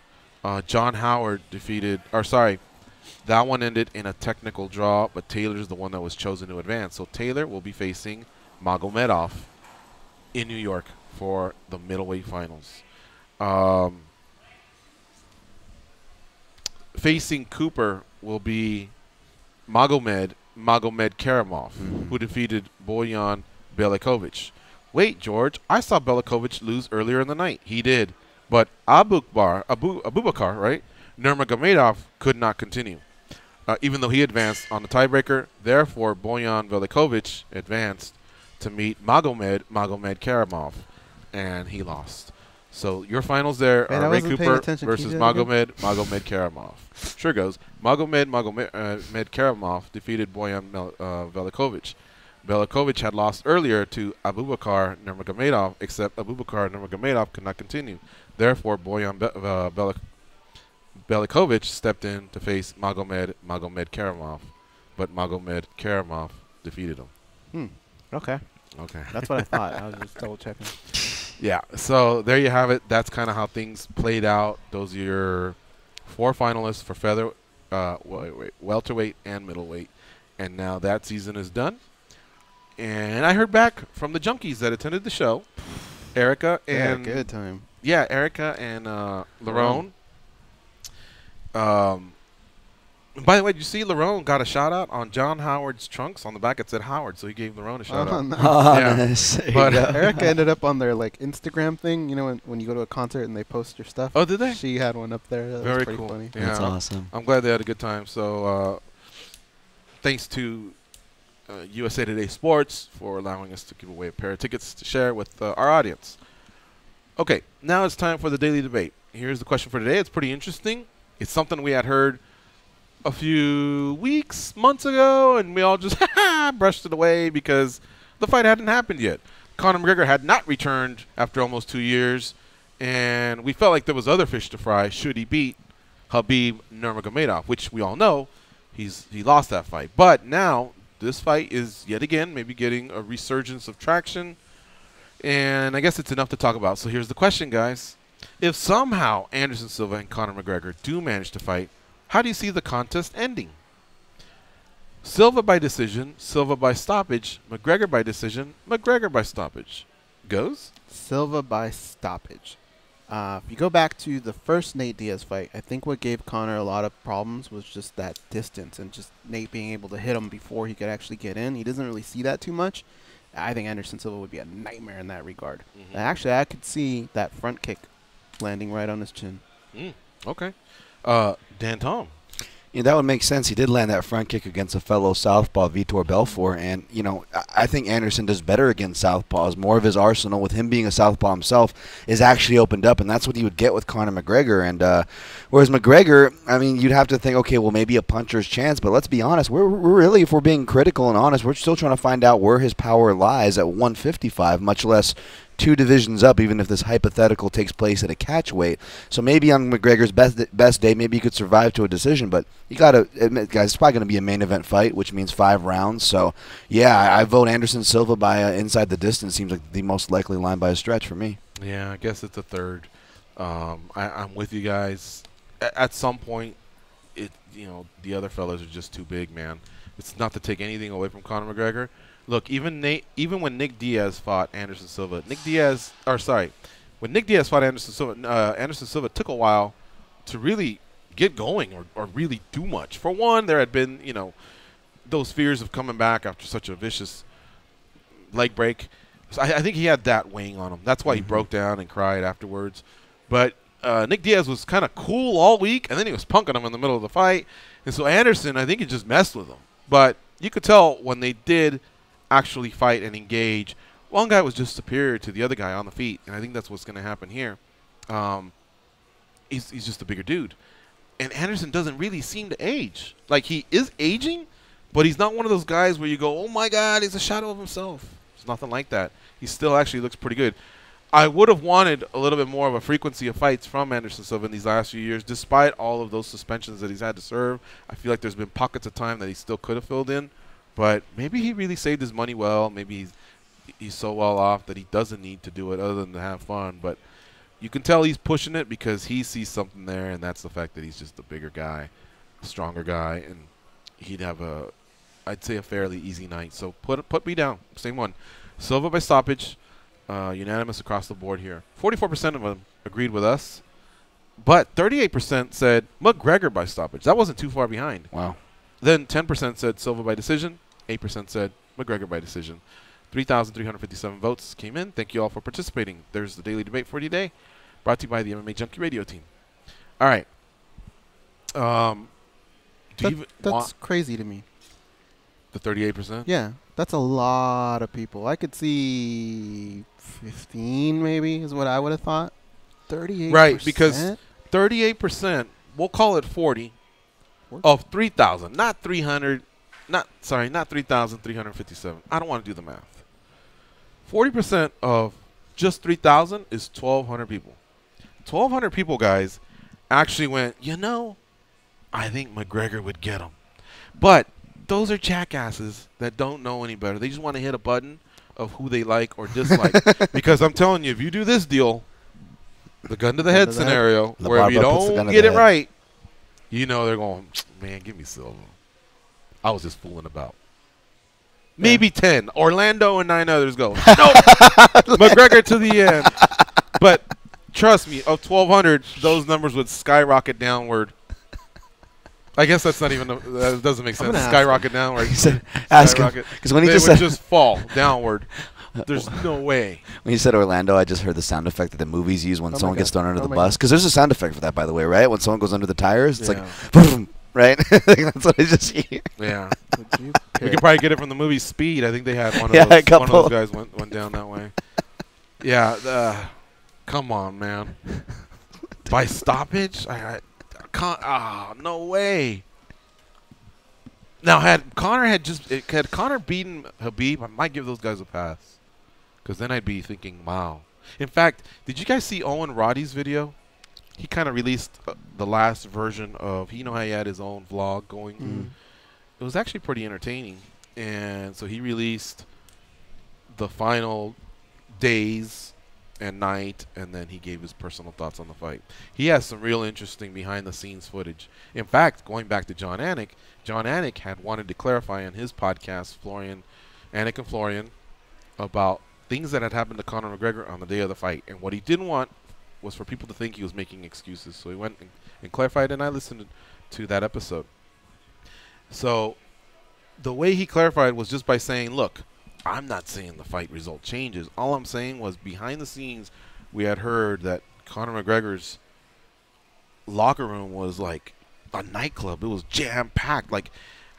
John Howard that one ended in a technical draw, but Taylor's the one that was chosen to advance. So Taylor will be facing Magomedov in New York for the middleweight finals. Facing Cooper will be Magomed Karamov, who defeated Bojan Belakovic. Wait, George, I saw Belakovic lose earlier in the night. He did. But Abubakar, right? Nurmagomedov could not continue, even though he advanced on the tiebreaker. Therefore, Bojan Belakovic advanced to meet Magomed Karamov, and he lost. So your finals there Man, I are Ray wasn't paying Cooper attention. versus Can you do that Magomed Karamov. Sure goes. Magomed Karamov defeated Bojan Velikovich. Belikovich had lost earlier to Abubakar Nurmagomedov, except Abubakar Nurmagomedov could not continue. Therefore, Boyan Belikovich stepped in to face Magomed Karamov, but Magomed Karamov defeated him. Okay. Okay. That's what I thought. I was just double checking. Yeah, so there you have it. That's kind of how things played out. Those are your 4 finalists for welterweight and middleweight. And now that season is done. And I heard back from the junkies that attended the show. Erica and... Yeah, good time. Yeah, Erica and Lerone. By the way, did you see Lerone got a shout-out on John Howard's trunks? On the back it said Howard, so he gave Lerone a shout-out. Nice. Oh, nice. But Erica ended up on their Instagram thing. You know, when you go to a concert and they post your stuff. Oh, did they? She had one up there. That Very was pretty cool. funny. Yeah. That's awesome. I'm glad they had a good time. So thanks to USA Today Sports for allowing us to give away a pair of tickets to share with our audience. Okay, now it's time for the daily debate. Here's the question for today. It's pretty interesting. It's something we had heard a few months ago, and we all just brushed it away because the fight hadn't happened yet. Conor McGregor had not returned after almost 2 years, and we felt like there was other fish to fry should he beat Khabib Nurmagomedov, which we all know he lost that fight. But now this fight is yet again maybe getting a resurgence of traction, and I guess it's enough to talk about. So here's the question, guys. If somehow Anderson Silva and Conor McGregor do manage to fight, how do you see the contest ending? Silva by decision, Silva by stoppage, McGregor by decision, McGregor by stoppage. Goes? Silva by stoppage. If you go back to the first Nate Diaz fight, I think what gave Conor a lot of problems was just that distance and just Nate being able to hit him before he could actually get in. He doesn't really see that too much. I think Anderson Silva would be a nightmare in that regard. And actually, I could see that front kick landing right on his chin. Okay. Dan Tom. Yeah, that would make sense. He did land that front kick against a fellow southpaw, Vitor Belfort, and I think Anderson does better against southpaws. More of his arsenal, with him being a southpaw himself, is actually opened up, and that's what he would get with Conor McGregor. And whereas McGregor, I mean, you'd have to think, okay, well, maybe a puncher's chance, but let's be honest, we're really, if we're being critical and honest, we're still trying to find out where his power lies at 155, much less 2 divisions up, even if this hypothetical takes place at a catch weight. So maybe on McGregor's best day, maybe he could survive to a decision. But you got to admit, guys, it's probably going to be a main event fight, which means 5 rounds. So, yeah, I vote Anderson Silva by inside the distance. Seems like the most likely line by a stretch for me. Yeah, I guess it's a third. I'm with you guys. At some point, the other fellas are just too big, man. It's not to take anything away from Conor McGregor. Look, even when Nick Diaz fought Anderson Silva, when Nick Diaz fought Anderson Silva took a while to really get going or really do much. For one, there had been, those fears of coming back after such a vicious leg break. So I think he had that weighing on him. That's why he broke down and cried afterwards. But Nick Diaz was kind of cool all week, and then he was punking him in the middle of the fight. And so Anderson, I think he just messed with him. But you could tell when they did actually fight and engage, one guy was just superior to the other guy on the feet, and I think that's what's going to happen here. He's just a bigger dude, and Anderson doesn't really seem to age. Like, he is aging, but he's not one of those guys where you go, oh my God, he's a shadow of himself. It's nothing like that. He still actually looks pretty good. I would have wanted a little bit more of a frequency of fights from Anderson Silva in these last few years, despite all of those suspensions that he's had to serve. I feel like there's been pockets of time that he still could have filled in. But maybe he really saved his money well. Maybe he's so well off that he doesn't need to do it other than to have fun. But you can tell he's pushing it because he sees something there, and that's the fact that he's just a bigger guy, a stronger guy, and he'd have I'd say a fairly easy night. So put me down. Same one. Silva by stoppage, unanimous across the board here. 44% of them agreed with us, but 38% said McGregor by stoppage. That wasn't too far behind. Wow. Then 10% said Silva by decision. 8% said McGregor by decision. 3,357 votes came in. Thank you all for participating. There's the daily debate for today, brought to you by the MMA Junkie Radio team. All right. That's crazy to me. The 38%? Yeah, that's a lot of people. I could see 15 maybe is what I would have thought. 38%? Right, because 38%, we'll call it 40, of 3,000. Not 300, not 3,357. I don't want to do the math. 40% of just 3,000 is 1,200 people. 1,200 people, guys, actually went, I think McGregor would get him. But those are jackasses that don't know any better. They just want to hit a button of who they like or dislike. Because I'm telling you, if you do this deal, the gun to the head scenario, where if you don't get it right, they're going, man, give me Silva. I was just fooling about. Maybe 10. Orlando and 9 others go. Nope. McGregor to the end. But trust me, of 1,200, those numbers would skyrocket downward. I guess that's not even that doesn't make sense. Skyrocket downward. Ask him, because when he just fall downward. There's no way. When you said Orlando, I just heard the sound effect that the movies use when someone gets thrown under the bus. Because there's a sound effect for that, by the way, right? When someone goes under the tires, it's like, boom, right? That's what I just hear. Yeah. We could probably get it from the movie Speed. I think they had one of those. One of those guys went down that way. Yeah. Come on, man. By stoppage? I can't. No way. Now, had Conor beaten Khabib, I might give those guys a pass. Because then I'd be thinking, wow. In fact, did you guys see Owen Roddy's video? He kind of released the last version of, how he had his own vlog going. Mm. It was actually pretty entertaining. And so he released the final days and night, and then he gave his personal thoughts on the fight. He has some real interesting behind-the-scenes footage. In fact, going back to John Anik had wanted to clarify on his podcast, Anik and Florian, about things that had happened to Conor McGregor on the day of the fight. And what he didn't want was for people to think he was making excuses. So he went and clarified, and I listened to that episode. So the way he clarified was just by saying, look, I'm not saying the fight result changes. All I'm saying was behind the scenes, we had heard that Conor McGregor's locker room was like a nightclub. It was jam-packed. Like,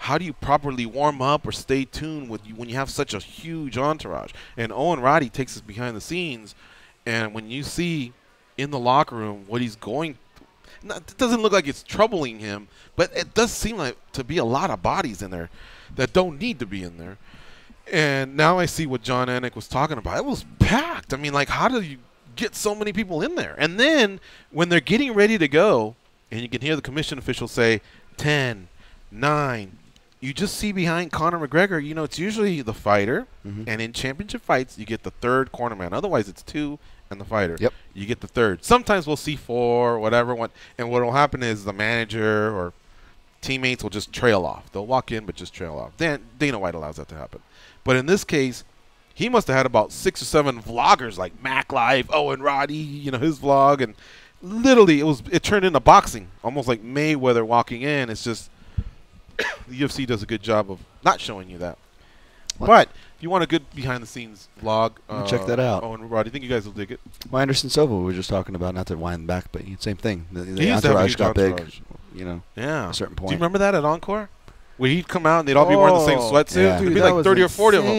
how do you properly warm up or stay tuned when you have such a huge entourage? And Owen Roddy takes us behind the scenes, and when you see in the locker room what he's going through, it doesn't look like it's troubling him, but it does seem like to be a lot of bodies in there that don't need to be in there. And now I see what John Anik was talking about. It was packed. I mean, like, how do you get so many people in there? And then when they're getting ready to go, and you can hear the commission officials say 10, 9, you just see behind Conor McGregor, it's usually the fighter, and in championship fights, you get the third cornerman. Otherwise, it's 2 and the fighter. Yep. You get the third. Sometimes we'll see 4 or whatever. And what will happen is the manager or teammates will just trail off. They'll walk in but just trail off. Then Dana White allows that to happen. But in this case, he must have had about 6 or 7 vloggers like Mac Live, Owen Roddy, his vlog, and literally it turned into boxing, almost like Mayweather walking in. It's just the UFC does a good job of not showing you that. What? But if you want a good behind-the-scenes vlog, check that out. Owen Roddy, I think you guys will dig it. Well, Anderson Silva, we were just talking about, not to wind back, but same thing. The entourage got big, yeah. at a certain point. Do you remember that at Encore? Where he'd come out and they'd all be wearing the same sweatsuit? Yeah. There'd be like 30 or 40 of them.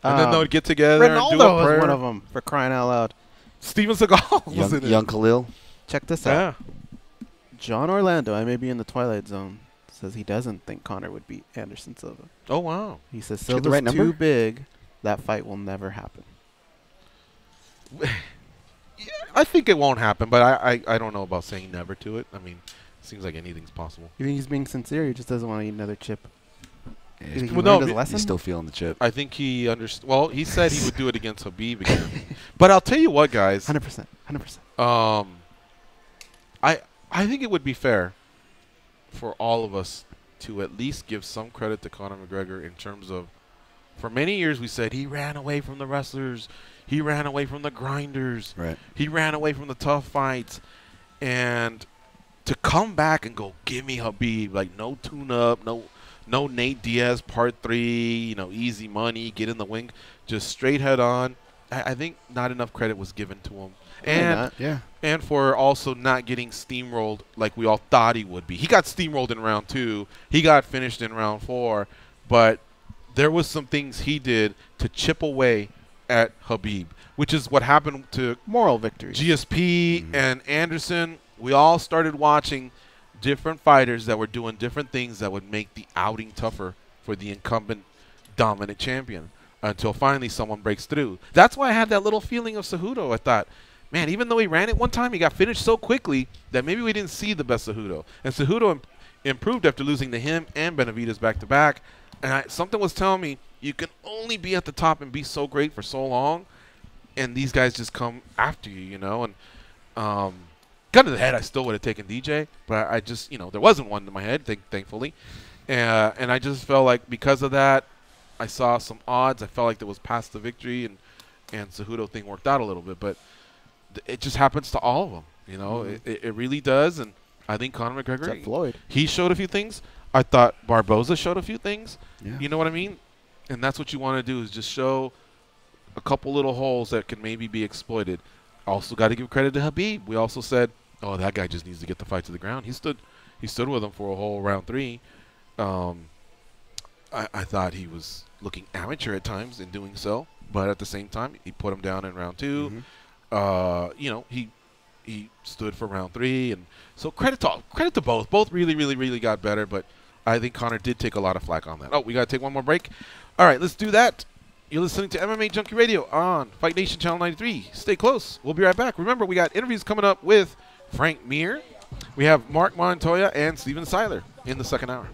And then they would get together Ronaldo and do a prayer. was one of them, for crying out loud. Steven Seagal was in it. Young Khalil. Check this out. John Orlando, I may be in the Twilight Zone, says he doesn't think Conor would beat Anderson Silva. Oh, wow. He says Did you get Silva's the right number? too big. That fight will never happen. Yeah, I think it won't happen, but I don't know about saying never to it. I mean, it seems like anything's possible. You think he's being sincere? He just doesn't want to eat another chip. Yeah, You think he Well, learned no, his lesson? he's still feeling the chip. I think he understood. Well, he said he would do it against Khabib again. But I'll tell you what, guys. 100%. 100%. I think it would be fair for all of us to at least give some credit to Conor McGregor in terms of, for many years we said he ran away from the wrestlers, he ran away from the grinders, Right. he ran away from the tough fights, and to come back and go, give me Khabib, like no tune-up, no Nate Diaz part 3, easy money, get in the wing, just straight head on. I think not enough credit was given to him. And for also not getting steamrolled like we all thought he would be. He got steamrolled in round 2. He got finished in round 4. But there was some things he did to chip away at Khabib, which is what happened to Moral victory. GSP and Anderson. We all started watching different fighters that were doing different things that would make the outing tougher for the incumbent dominant champion until finally someone breaks through. That's why I had that little feeling of Cejudo. I thought, man, even though he ran it one time, he got finished so quickly that maybe we didn't see the best Cejudo. And Cejudo improved after losing to him and Benavidez back-to-back. And something was telling me you can only be at the top and be so great for so long, and these guys just come after you, you know. And gun to the head, I still would have taken DJ, but I just, you know, there wasn't one in my head, thankfully. And I just felt like because of that, I saw some odds. I felt like there was past the victory, and Cejudo thing worked out a little bit. But it just happens to all of them, you know. It really does. And I think Conor McGregor, Floyd, he showed a few things. I thought Barboza showed a few things. Yeah. You know what I mean? And that's what you want to do, is just show a couple little holes that can maybe be exploited. Also got to give credit to Khabib. We also said, oh, that guy just needs to get the fight to the ground. He stood with him for a whole round 3. I thought he was looking amateur at times in doing so, but at the same time, he put him down in round 2. You know, he stood for round 3, and so credit to both. Both really got better, but I think Conor did take a lot of flack on that. Oh, we got to take one more break. All right, let's do that. You're listening to MMA Junkie Radio on Fight Nation Channel 93. Stay close. We'll be right back. Remember, we got interviews coming up with Frank Mir. We have Marc Montoya and Steven Siler in the second hour.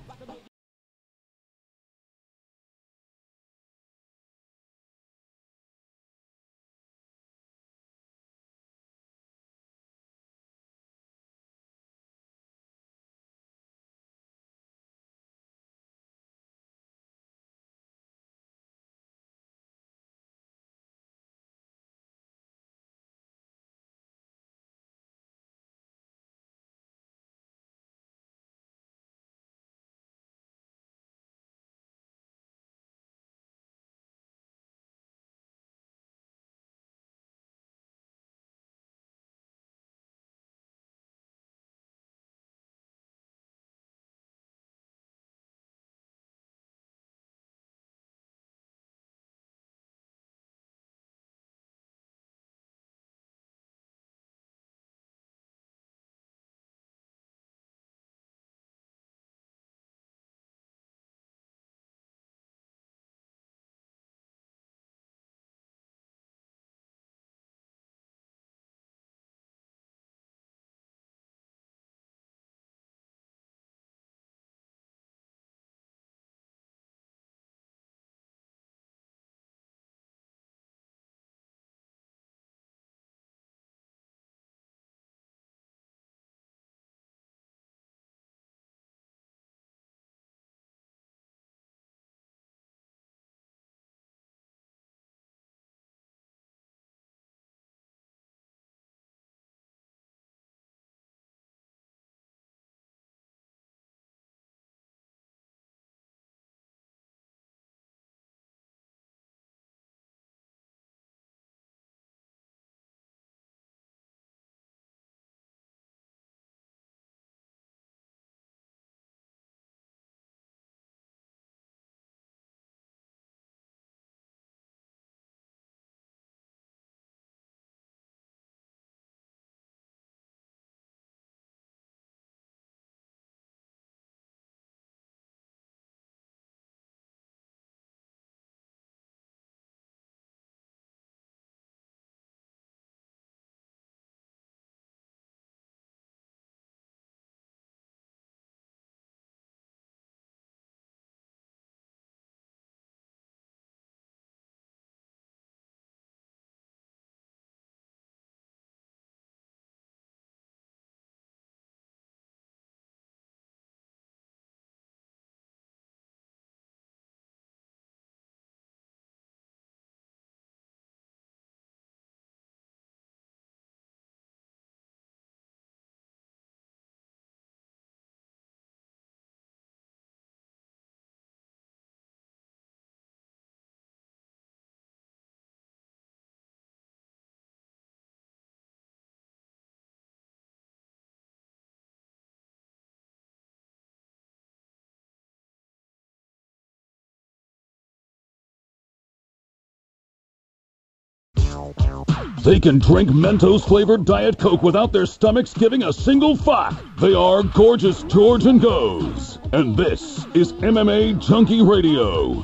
They can drink Mentos-flavored Diet Coke without their stomachs giving a single fuck. They are Gorgeous George and Goes. And this is MMA Junkie Radio.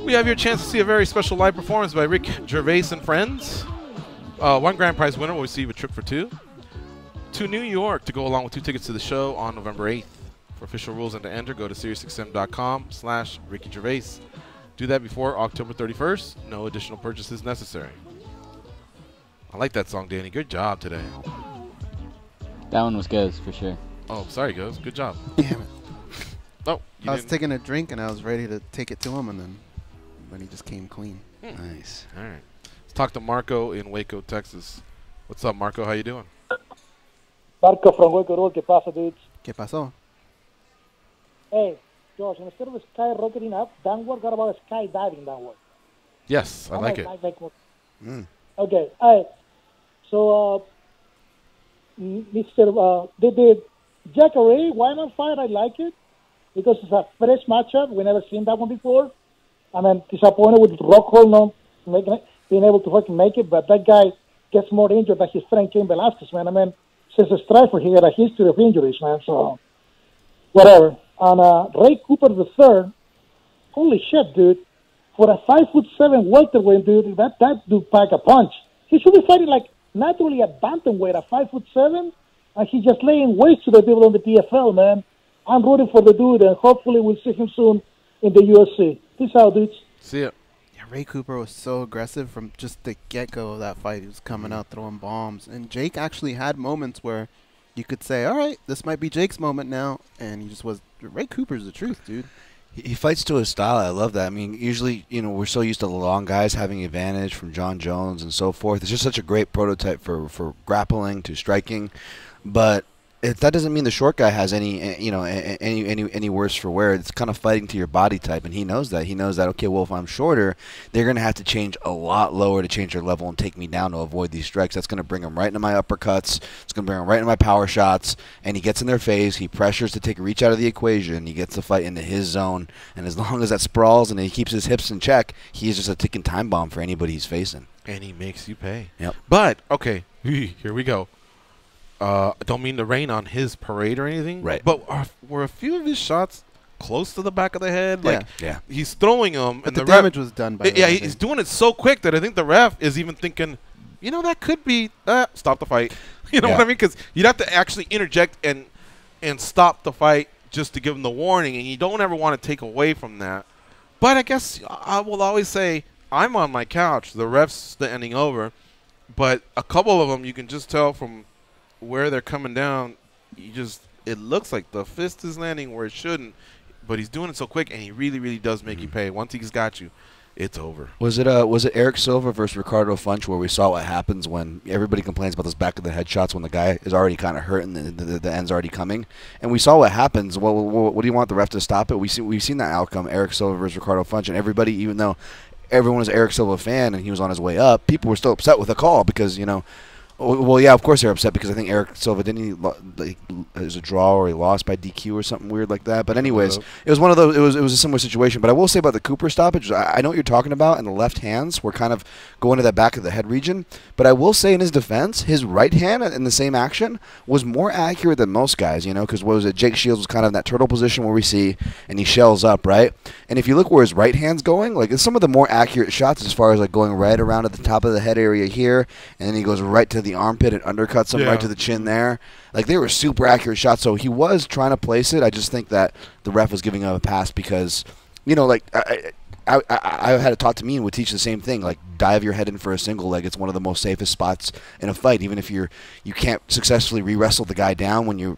We have your chance to see a very special live performance by Rick Gervais and friends. One grand prize winner will receive a trip for two to New York to go along with 2 tickets to the show on November 8th. For official rules and to enter, go to SiriusXM.com/Ricky Gervais. Do that before October 31st. No additional purchases necessary. I like that song, Danny. Good job today. That one was Goes, for sure. Oh, sorry, Goes. Good job. Damn it. Oh, I was taking a drink, and I was ready to take it to him, and then he just came clean. Nice. All right. Let's talk to Marco in Waco, Texas. What's up, Marco? How you doing? Marco from Waco Road. ¿Qué pasa, dudes? ¿Qué pasó? Hey, George, instead of skyrocketing up downward, what about skydiving downward? Yes, I like it. Okay, all right. So, Mr. The Jacare, why not fight? I like it because it's a fresh matchup. We never seen that one before. I mean, disappointed with Rockhold not being able to fucking make it, but that guy gets more injured than his friend Cain Velasquez, man. I mean, since the Striker, he had a history of injuries, man. So, whatever. And Ray Cooper III, holy shit, dude. For a 5'7" welterweight, dude, that dude pack a punch. He should be fighting like naturally a bantamweight, a 5'7", and he's just laying waste to the people on the PFL, man. I'm rooting for the dude, and hopefully we'll see him soon in the UFC. Peace out, dudes. See ya. Yeah, Ray Cooper was so aggressive from just the get-go of that fight. He was coming out throwing bombs, and Jake actually had moments where you could say, all right, this might be Jake's moment now, and he just was. Ray Cooper's the truth, dude. He fights to his style. I love that. I mean, usually, we're so used to the long guys having advantage from John Jones and so forth. It's just such a great prototype for grappling to striking. But that doesn't mean the short guy has any worse for wear. It's kind of fighting to your body type, and he knows that. He knows that, okay, well, if I'm shorter, they're going to have to change a lot lower to change their level and take me down to avoid these strikes. That's going to bring him right into my uppercuts. It's going to bring him right into my power shots, and he gets in their face. He pressures to take a reach out of the equation. He gets the fight into his zone, and as long as that sprawls and he keeps his hips in check, he's just a ticking time bomb for anybody he's facing. And he makes you pay. Yep. But, okay, here we go. I don't mean to rain on his parade or anything. Right. But were a few of his shots close to the back of the head? Like, yeah. He's throwing them. But and the damage was done by Yeah, he's doing it so quick that I think the ref is even thinking, that could be, stop the fight. You know what I mean? Because you'd have to actually interject and stop the fight just to give him the warning, and you don't ever want to take away from that. But I guess I will always say, I'm on my couch. The ref's standing over. But a couple of them, you can just tell from where they're coming down, it looks like the fist is landing where it shouldn't, but he's doing it so quick, and he really, really does make you pay. Once he's got you, it's over. Was it Eric Silva versus Ricardo Funch where we saw what happens when everybody complains about those back of the head shots when the guy is already kind of hurt and the end's already coming, and we saw what happens. Well, what do you want the ref to stop it? We've seen that outcome, Eric Silva versus Ricardo Funch, and everybody, even though everyone was an Eric Silva fan and he was on his way up, people were still upset with the call because well, yeah, of course they're upset because I think Eric Silva it was a draw or he lost by DQ or something weird like that. But anyways, it was one of those. It was a similar situation. But I will say about the Cooper stoppage, I know what you're talking about, and the left hands were kind of going to that back of the head region. But I will say in his defense, his right hand in the same action was more accurate than most guys. Because what was it? Jake Shields was kind of in that turtle position where we see, and he shells up, right? And if you look where his right hand's going, like it's some of the more accurate shots as far as like going right around at the top of the head area here, and then he goes right to the armpit and undercuts him right to the chin there. Like they were super accurate shots. So he was trying to place it. I just think that the ref was giving him a pass because, like I had it taught to me and would teach the same thing. Like dive your head in for a single leg. It's one of the most safest spots in a fight. Even if you can't successfully re-wrestle the guy down when you're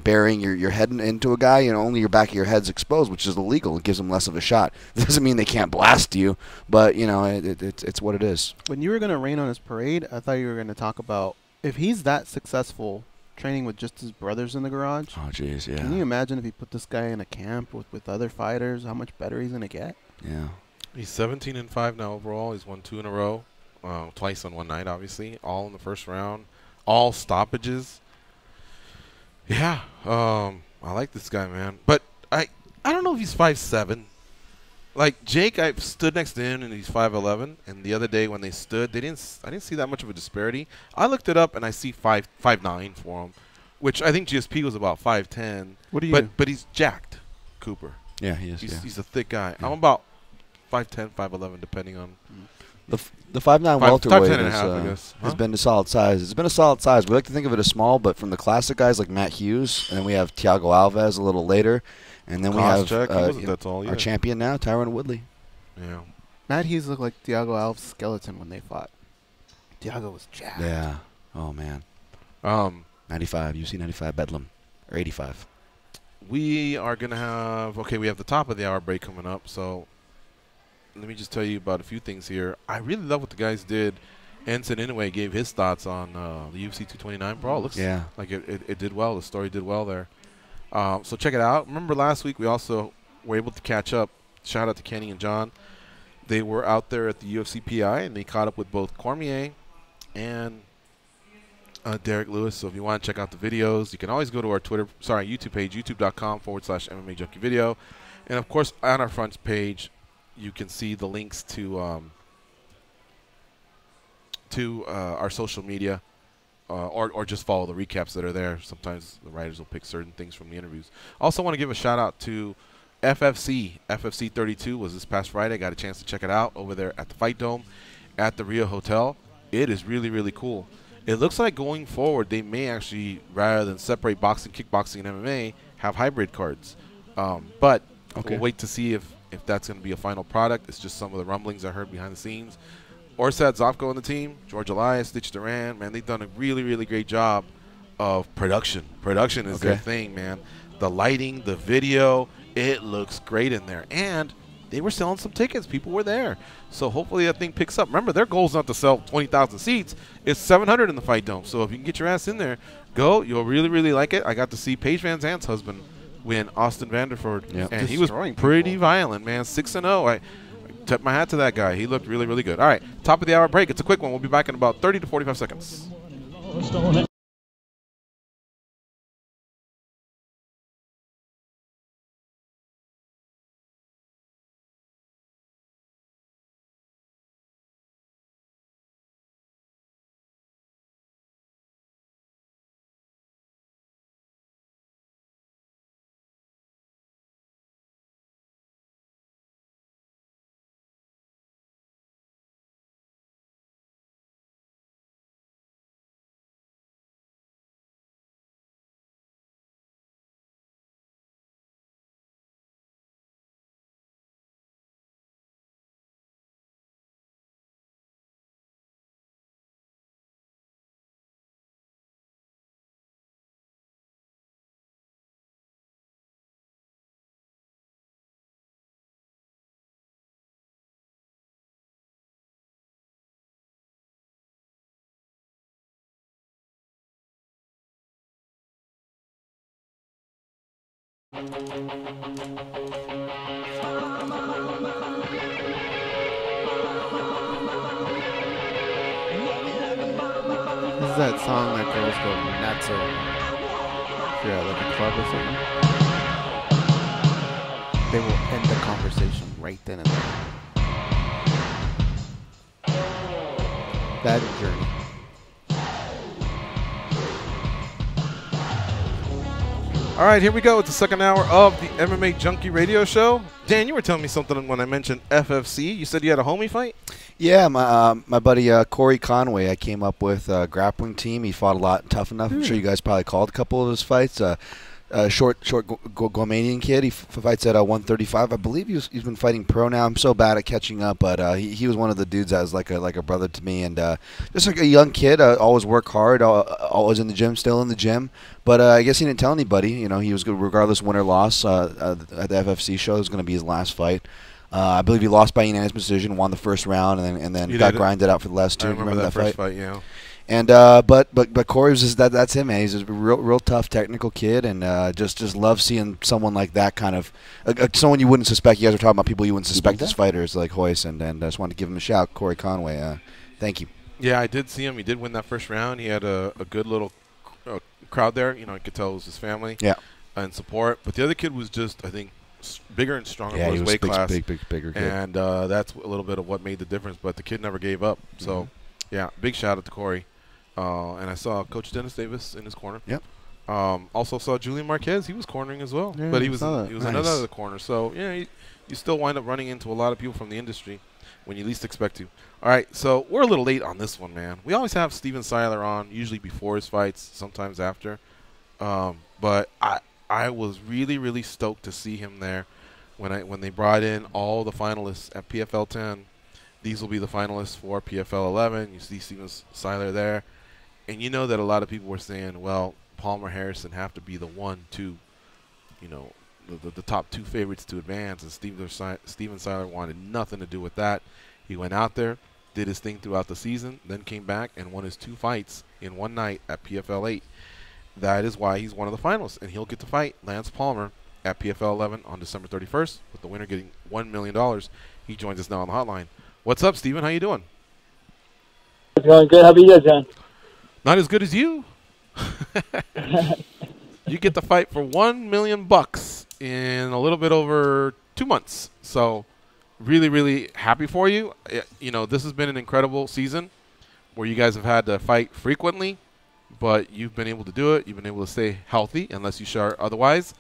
burying your head into a guy, only your back of your head's exposed, which is illegal. It gives them less of a shot. It doesn't mean they can't blast you, but, it's what it is. When you were going to rain on his parade, I thought you were going to talk about if he's that successful training with just his brothers in the garage. Oh, jeez, yeah. Can you imagine if he put this guy in a camp with other fighters, how much better he's going to get? Yeah. He's 17-5 now overall. He's won 2 in a row, twice on one night, obviously, all in the first round, all stoppages. Yeah, I like this guy, man. But I don't know if he's 5'7". Like Jake, I stood next to him and he's 5'11", and the other day when they stood, I didn't see that much of a disparity. I looked it up and I see 5'9" for him, which I think GSP was about 5'10". What do you? But he's jacked, Cooper. Yeah, he is. He's a thick guy. Yeah. I'm about 5'10", 5'11", depending on. The 5'9" welterweight has been a solid size. It's been a solid size. We like to think of it as small, but from the classic guys like Matt Hughes, and then we have Thiago Alves a little later, and then we have our champion now, Tyron Woodley. Yeah. Matt Hughes looked like Thiago Alves' skeleton when they fought. Thiago was jacked. Yeah. Oh man. 95. UFC 95 Bedlam, or 85. We are gonna have we have the top of the hour break coming up, so. Let me just tell you about a few things here. I really love what the guys did. Ensign Inoue gave his thoughts on the UFC 229 brawl. Looks like it did well. The story did well there. So check it out. Remember last week we also were able to catch up. Shout out to Kenny and John. They were out there at the UFC PI, and they caught up with both Cormier and Derek Lewis. So if you want to check out the videos, you can always go to our YouTube page, youtube.com/MMA Junkie Video. And, of course, on our front page, you can see the links to our social media, or just follow the recaps that are there. Sometimes the writers will pick certain things from the interviews. Also want to give a shout out to FFC. FFC 32 was this past Friday. Got a chance to check it out over there at the Fight Dome at the Rio Hotel. It is really, really cool. It looks like going forward they may actually, rather than separate boxing, kickboxing, and MMA, have hybrid cards. But we'll wait to see if that's going to be a final product. It's just some of the rumblings I heard behind the scenes. Orsad Zofko on the team, George Elias, Stitch Duran, man, they've done a really, really great job of production. Production is their thing, man. The lighting, the video, it looks great in there. And they were selling some tickets. People were there. So hopefully that thing picks up. Remember, their goal is not to sell 20,000 seats. It's 700 in the Fight Dome. So if you can get your ass in there, go. You'll really, really like it. I got to see Paige Van Zandt's husband win, Austin Vanderford, and he was pretty violent, man. 6-0. I tip my hat to that guy. He looked really, really good. All right, top of the hour break. It's a quick one. We'll be back in about 30 to 45 seconds. This is that song that girls go nuts over. If you're at like a club or something, they will end the conversation right then and there. That journey. All right, here we go with the second hour of the MMA Junkie Radio Show. Dan, you were telling me something when I mentioned FFC. You said you had a homie fight? Yeah, my buddy Corey Conway, I came up with a grappling team. He fought a lot in Tough Enough. I'm sure you guys probably called a couple of his fights. Short Guamanian kid. He fights at 135. I believe he's been fighting pro now. I'm so bad at catching up, but he was one of the dudes that was like a brother to me, and just like a young kid. Always work hard. Always in the gym, still in the gym. But I guess he didn't tell anybody. You know, he was good regardless, win or loss. At the FFC show, it was going to be his last fight. I believe he lost by unanimous decision, won the first round, and then got grinded out for the last two. I remember that first fight, yeah. And but Corey was just that's him, man. He's a real tough technical kid, and just love seeing someone like that, kind of someone you wouldn't suspect. You guys were talking about people you wouldn't suspect as fighters, like Hoyce, and I just wanted to give him a shout, Corey Conway. Thank you. Yeah, I did see him. He did win that first round. He had a good little crowd there. You know, I could tell it was his family. Yeah. And support. But the other kid was just, I think, bigger and stronger Yeah, for he his was weight class. bigger kid. And that's a little bit of what made the difference. But the kid never gave up. So, yeah, big shout out to Corey. And I saw Coach Dennis Davis in his corner. Yep. Also saw Julian Marquez. He was cornering as well. Yeah, but he was nice. another other corner. So, yeah, you still wind up running into a lot of people from the industry when you least expect to. All right, so we're a little late on this one, man. We always have Steven Siler on, usually before his fights, sometimes after. But I was really, really stoked to see him there when they brought in all the finalists at PFL 10. These will be the finalists for PFL 11. You see Steven Siler there. And you know that a lot of people were saying, well, Palmer Harrison have to be the 1, 2, the top 2 favorites to advance. And Steven Siler wanted nothing to do with that. He went out there, did his thing throughout the season, then came back and won his 2 fights in one night at PFL 8. That is why he's one of the finalists, and he'll get to fight Lance Palmer at PFL 11 on December 31st, with the winner getting $1 million. He joins us now on the hotline. What's up, Steven? How you doing? It's going good. How about you guys, John? Not as good as you. You get to fight for $1 million in a little bit over 2 months. So really, really happy for you. This has been an incredible season where you guys have had to fight frequently, but you've been able to do it. You've been able to stay healthy unless you share otherwise.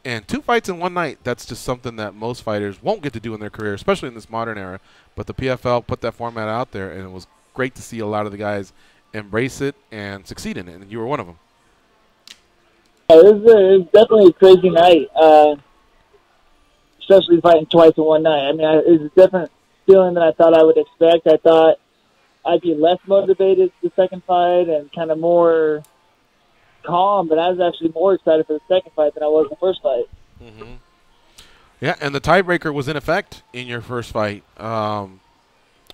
And 2 fights in one night, that's just something that most fighters won't get to do in their career, especially in this modern era. But the PFL put that format out there, and it was great to see a lot of the guys embrace it and succeed in it, and you were one of them. It was definitely a crazy night, especially fighting twice in one night. I mean, it was a different feeling than I thought I would expect. I thought I'd be less motivated the second fight and kind of more calm, but I was actually more excited for the second fight than I was the first fight. Mm-hmm. Yeah, and the tiebreaker was in effect in your first fight. I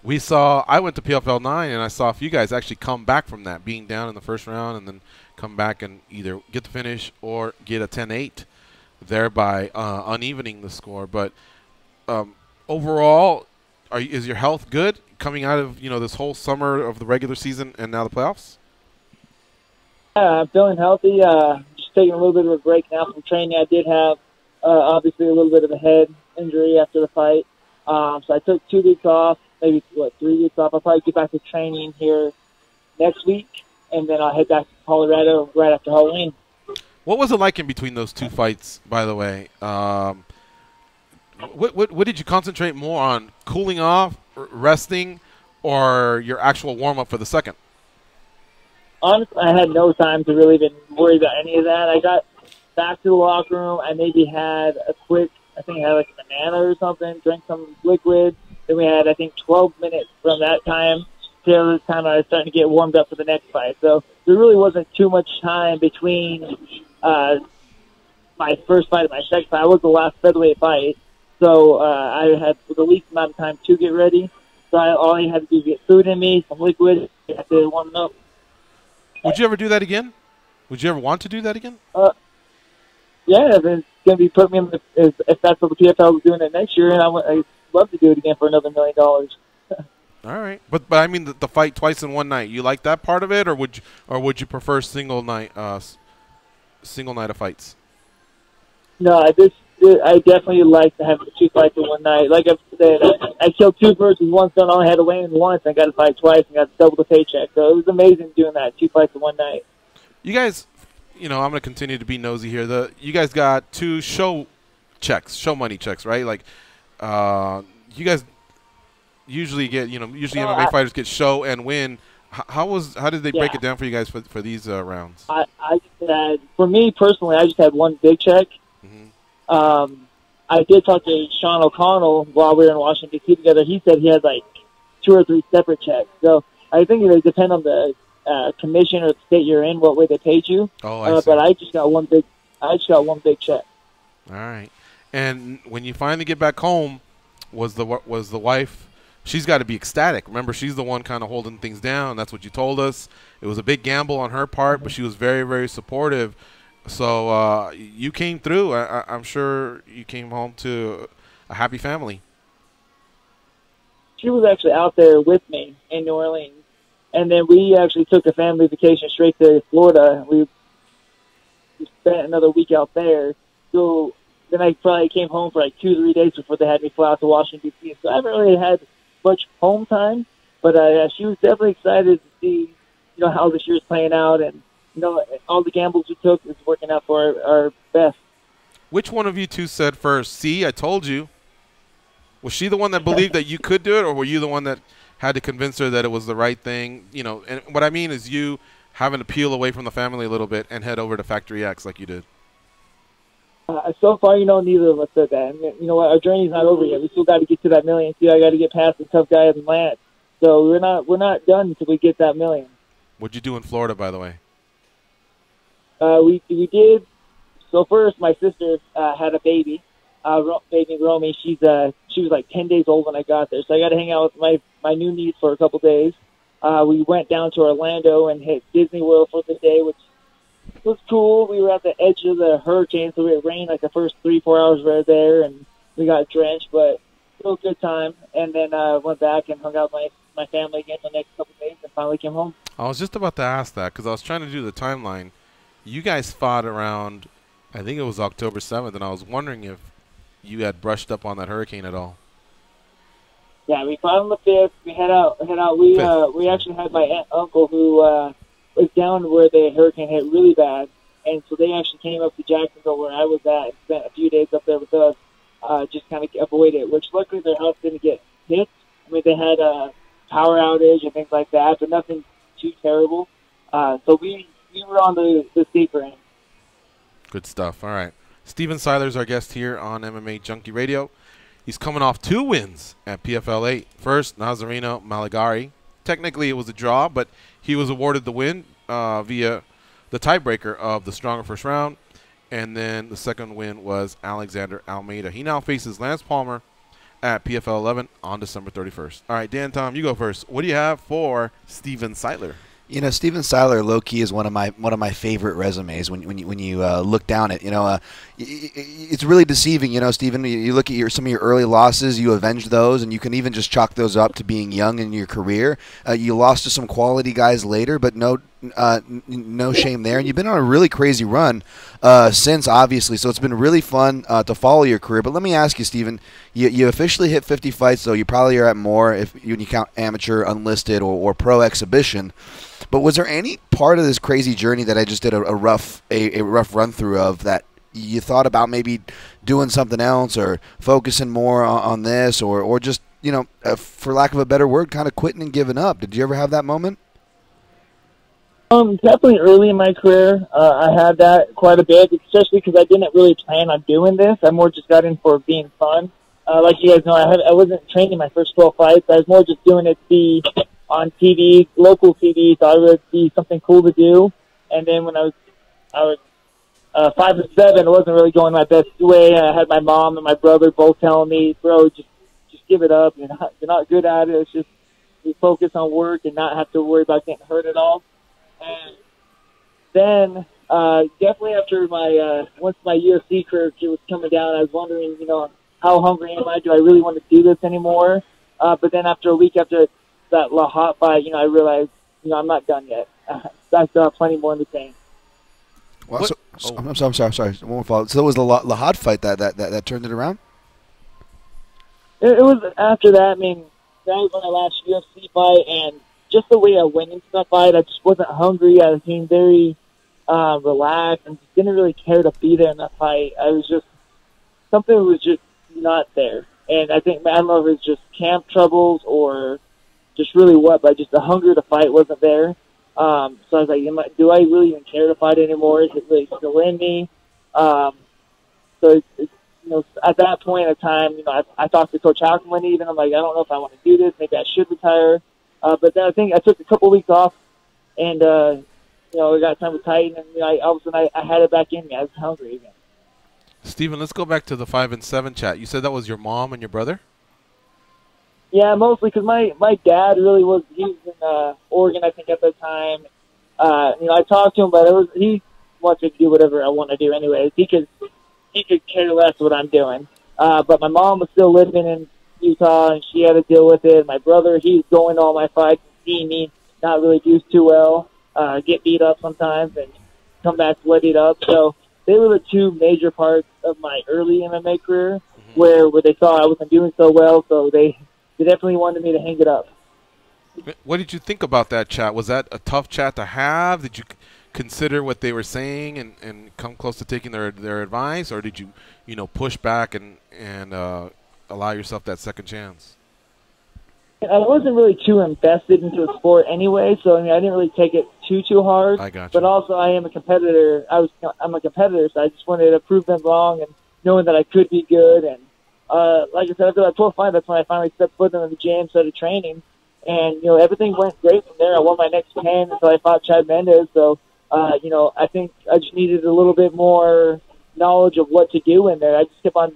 went to PFL 9, and I saw a few guys actually come back from that, being down in the first round, and then come back and either get the finish or get a 10-8, thereby unevening the score. But overall, is your health good coming out of this whole summer of the regular season and now the playoffs? Yeah, I'm feeling healthy. Just taking a little bit of a break now from training. I did have obviously a little bit of a head injury after the fight, so I took 2 weeks off. Maybe 3 weeks off. I'll probably get back to training here next week, and then I'll head back to Colorado right after Halloween. What was it like in between those 2 fights, by the way? What did you concentrate more on, cooling off, resting, or your actual warm-up for the second? Honestly, I had no time to really even worry about any of that. I got back to the locker room. I maybe had a quick, I think I had like a banana or something, drank some liquid. Then we had, I think, 12 minutes from that time till the time I was starting to get warmed up for the next fight. So there really wasn't too much time between my first fight and my second fight. I was the last featherweight fight, so I had the least amount of time to get ready. So all I had to do was get food in me, some liquid, I had to warm up. Would you ever do that again? Would you ever want to do that again? Yeah, it's going to be putting me in if that's what the PFL is doing it next year, and I'd love to do it again for another $1 million. All right, but I mean the fight twice in one night. You like that part of it, or would you prefer single night of fights? No, I definitely like to have the 2 fights in one night. Like I said, I killed 2 birds with one stone. I only had to win once. I got to fight twice and got double the paycheck. So it was amazing doing that, 2 fights in one night. You guys, I'm going to continue to be nosy here. You guys got 2 show money checks, right? Like, you guys usually get, usually MMA fighters get show and win. How did they break it down for you guys for these rounds? I just had, for me personally, I just had 1 big check. Mm-hmm. I did talk to Sean O'Connell while we were in Washington, D.C. together. He said he had like 2 or 3 separate checks. So I think it would depend on the commission or the state you're in, what way they paid you. Oh, I see. But I just got one big check. All right. And when you finally get back home, was the wife? She's got to be ecstatic. Remember, she's the one kind of holding things down. That's what you told us. It was a big gamble on her part, but she was very, very supportive. So you came through. I'm sure you came home to a happy family. She was actually out there with me in New Orleans, and then we actually took a family vacation straight to Florida. We spent another week out there. So then I probably came home for like 2-3 days before they had me fly out to Washington, D.C. So I haven't really had much home time, but she was definitely excited to see, how this year's playing out, and, all the gambles we took is working out for our best. Which one of you two said first, see, I told you? Was she the one that believed that you could do it, or were you the one that had to convince her that it was the right thing? And what I mean is you having to peel away from the family a little bit and head over to Factory X like you did. So far, neither of us said that. And you know what? Our journey's not over yet. We still got to get to that million. See, I got to get past the tough guy in Lance. So we're not done until we get that million. What'd you do in Florida, by the way? We did. So first, my sister had a baby, baby Romy. She was like 10 days old when I got there. So I got to hang out with my new niece for a couple days. We went down to Orlando and hit Disney World for the day, which was cool. We were at the edge of the hurricane, so it rained like the first 3-4 hours we were there, and we got drenched, but still a good time. And then went back and hung out with my family again the next couple of days and finally came home. I was just about to ask that because I was trying to do the timeline. You guys fought around, I think it was October 7th, and I was wondering if you had brushed up on that hurricane at all. Yeah, we fought on the 5th. We head out. We actually had my aunt and uncle who was down where the hurricane hit really bad, and so they actually came up to Jacksonville where I was at and spent a few days up there with us, just kind of avoided it, which luckily their house didn't get hit. I mean, they had a power outage and things like that, but nothing too terrible. So we were on the safer end. Good stuff. All right. Steven Siler's our guest here on MMA Junkie Radio. He's coming off 2 wins at PFL 8. First, Nazareno Malagari. Technically, it was a draw, but he was awarded the win via the tiebreaker of the stronger first round. And then the second win was Alexander Almeida. He now faces Lance Palmer at PFL 11 on December 31st. All right, Dan, Tom, you go first. What do you have for Steven Siler? Steven Siler, low key, is one of my favorite resumes. When you look down it, it's really deceiving. Steven, you look at some of your early losses, you avenge those, and you can even just chalk those up to being young in your career. You lost to some quality guys later, but no shame there. And you've been on a really crazy run since, obviously. So it's been really fun to follow your career. But let me ask you, Steven, you officially hit 50 fights, so you probably are at more if you count amateur, unlisted, or pro exhibition. But was there any part of this crazy journey that I just did a rough run through of that you thought about maybe doing something else or focusing more on this or just, for lack of a better word, kind of quitting and giving up? Did you ever have that moment? Definitely early in my career, I had that quite a bit, especially because I didn't really plan on doing this. I more just got in for being fun. Like you guys know, I wasn't training my first 12 fights. I was more just doing it to be on TV, local TV, thought it would be something cool to do. And then when I was 5 and 7, it wasn't really going my best way. I had my mom and my brother both telling me, bro, just give it up. You're not good at it. It's just you focus on work and not have to worry about getting hurt at all. And then definitely after once my UFC career was coming down, I was wondering, how hungry am I? Do I really want to do this anymore? But then after a week after that La Hot fight, I realized, I'm not done yet. I still have plenty more in the tank. Well, I'm sorry. One more follow. So it was the La Hot fight that turned it around? It was after that. I mean, that was my last UFC fight, and just the way I went into that fight, I just wasn't hungry. I became very relaxed and didn't really care to be there in that fight. I was just, something was just not there. And I think, I don't know if it was just camp troubles or just really what, but just the hunger to fight wasn't there. So I was like, do I really even care to fight anymore? Is it really still in me? So it's at that point in time, I talked to Coach Houseman even. I'm like, I don't know if I want to do this. Maybe I should retire. But then I think I took a couple weeks off, and I got time to tighten, and all of a sudden I had it back in me. I was hungry again. Steven, let's go back to the 5 and 7 chat. You said that was your mom and your brother? Yeah, mostly because my dad really was. He was in Oregon, I think, at the time. I talked to him, but he wanted to do whatever I want to do anyways. He could care less what I'm doing. But my mom was still living in Utah, and she had to deal with it. My brother, he's going to all my fights and seeing me not really do too well, get beat up sometimes, and come back bloodied up. So they were the two major parts of my early MMA career, where they saw I wasn't doing so well, so they definitely wanted me to hang it up. What did you think about that chat? Was that a tough chat to have? Did you consider what they were saying and come close to taking their advice, or did you push back and allow yourself that second chance? I wasn't really too invested into the sport anyway, so I didn't really take it too hard. I got you. But also, I am a competitor. I'm a competitor, so I just wanted to prove them wrong and knowing that I could be good. And like I said, after that 12th fight, that's when I finally stepped foot in the gym, started training, and everything went great from there. I won my next 10 until I fought Chad Mendes. So I think I just needed a little bit more knowledge of what to do in there. I just kept on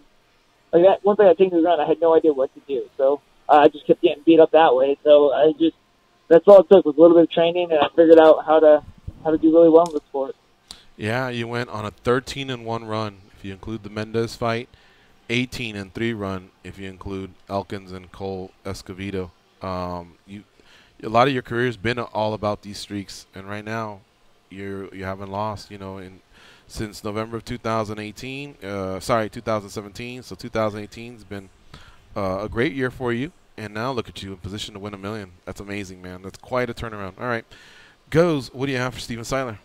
like that. One thing I take to the ground, I had no idea what to do. So. I just kept getting beat up that way. So that's all it took was a little bit of training, and I figured out how to do really well in the sport. Yeah, you went on a 13-1 run if you include the Mendes fight, 18-3 run if you include Elkins and Cole Escovedo. A lot of your career has been all about these streaks, and right now you haven't lost. Since November of 2017. So 2018 has been a great year for you. And now look at you in position to win $1 million. That's amazing, man. That's quite a turnaround. All right. Goes, what do you have for Steven Siler?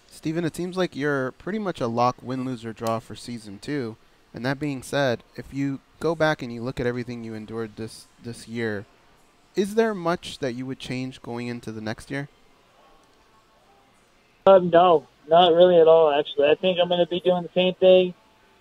Steven, it seems like you're pretty much a lock win, lose, or draw for Season 2. And that being said, if you go back and you look at everything you endured this year, is there much that you would change going into the next year? No, not really at all, actually. I think I'm going to be doing the same thing,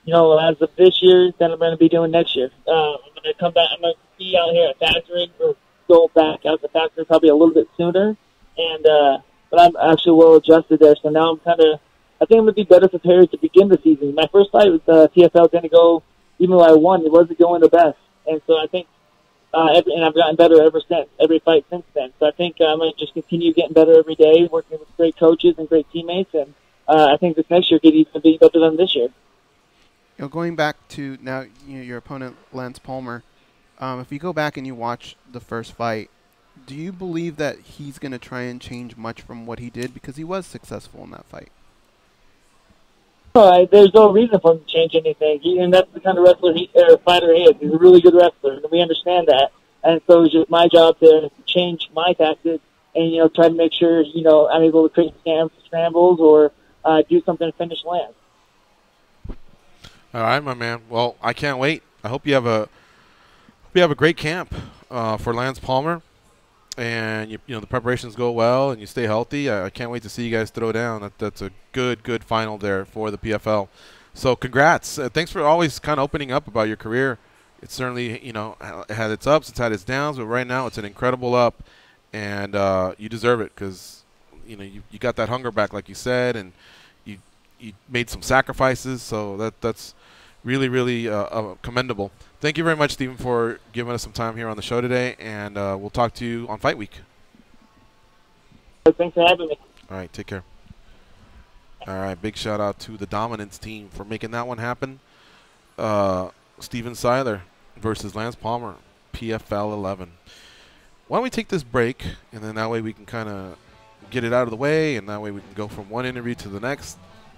as of this year, that I'm going to be doing next year. I'm going to come back. I'm going to be out here at factory or go back out to factory probably a little bit sooner. And but I'm actually well adjusted there. So now I think I'm going to be better prepared to begin the season. My first fight with TFL didn't go, even though I won, it wasn't going the best. And so I think, and I've gotten better ever since, every fight since then. So I think I'm going to just continue getting better every day, working with great coaches and great teammates. And I think this next year could even be better than this year. Going back to now, your opponent, Lance Palmer, if you go back and you watch the first fight, do you believe that he's going to try and change much from what he did? Because he was successful in that fight. There's no reason for him to change anything. And that's the kind of wrestler fighter he is. He's a really good wrestler, and we understand that. And so it's just my job to change my tactics and, try to make sure, I'm able to create scrambles or do something to finish Lance. All right, my man. Well, I can't wait. I hope you have a great camp for Lance Palmer, and the preparations go well, and you stay healthy. I can't wait to see you guys throw down. That's a good final there for the PFL. So congrats. Thanks for always kind of opening up about your career. It's certainly it had its ups, it's had its downs, but right now it's an incredible up, and you deserve it because you got that hunger back, like you said, and you made some sacrifices. So that's really commendable. Thank you very much, Steven, for giving us some time here on the show today, and we'll talk to you on Fight Week. Thanks for having me. All right, take care. All right, big shout out to the Dominance team for making that one happen. Steven Siler versus Lance Palmer, PFL 11. Why don't we take this break, and then that way we can kind of get it out of the way, and that way we can go from one interview to the next.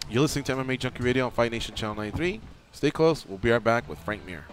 You're listening to MMA Junkie Radio on Fight Nation Channel 93. Stay close. We'll be right back with Frank Mir.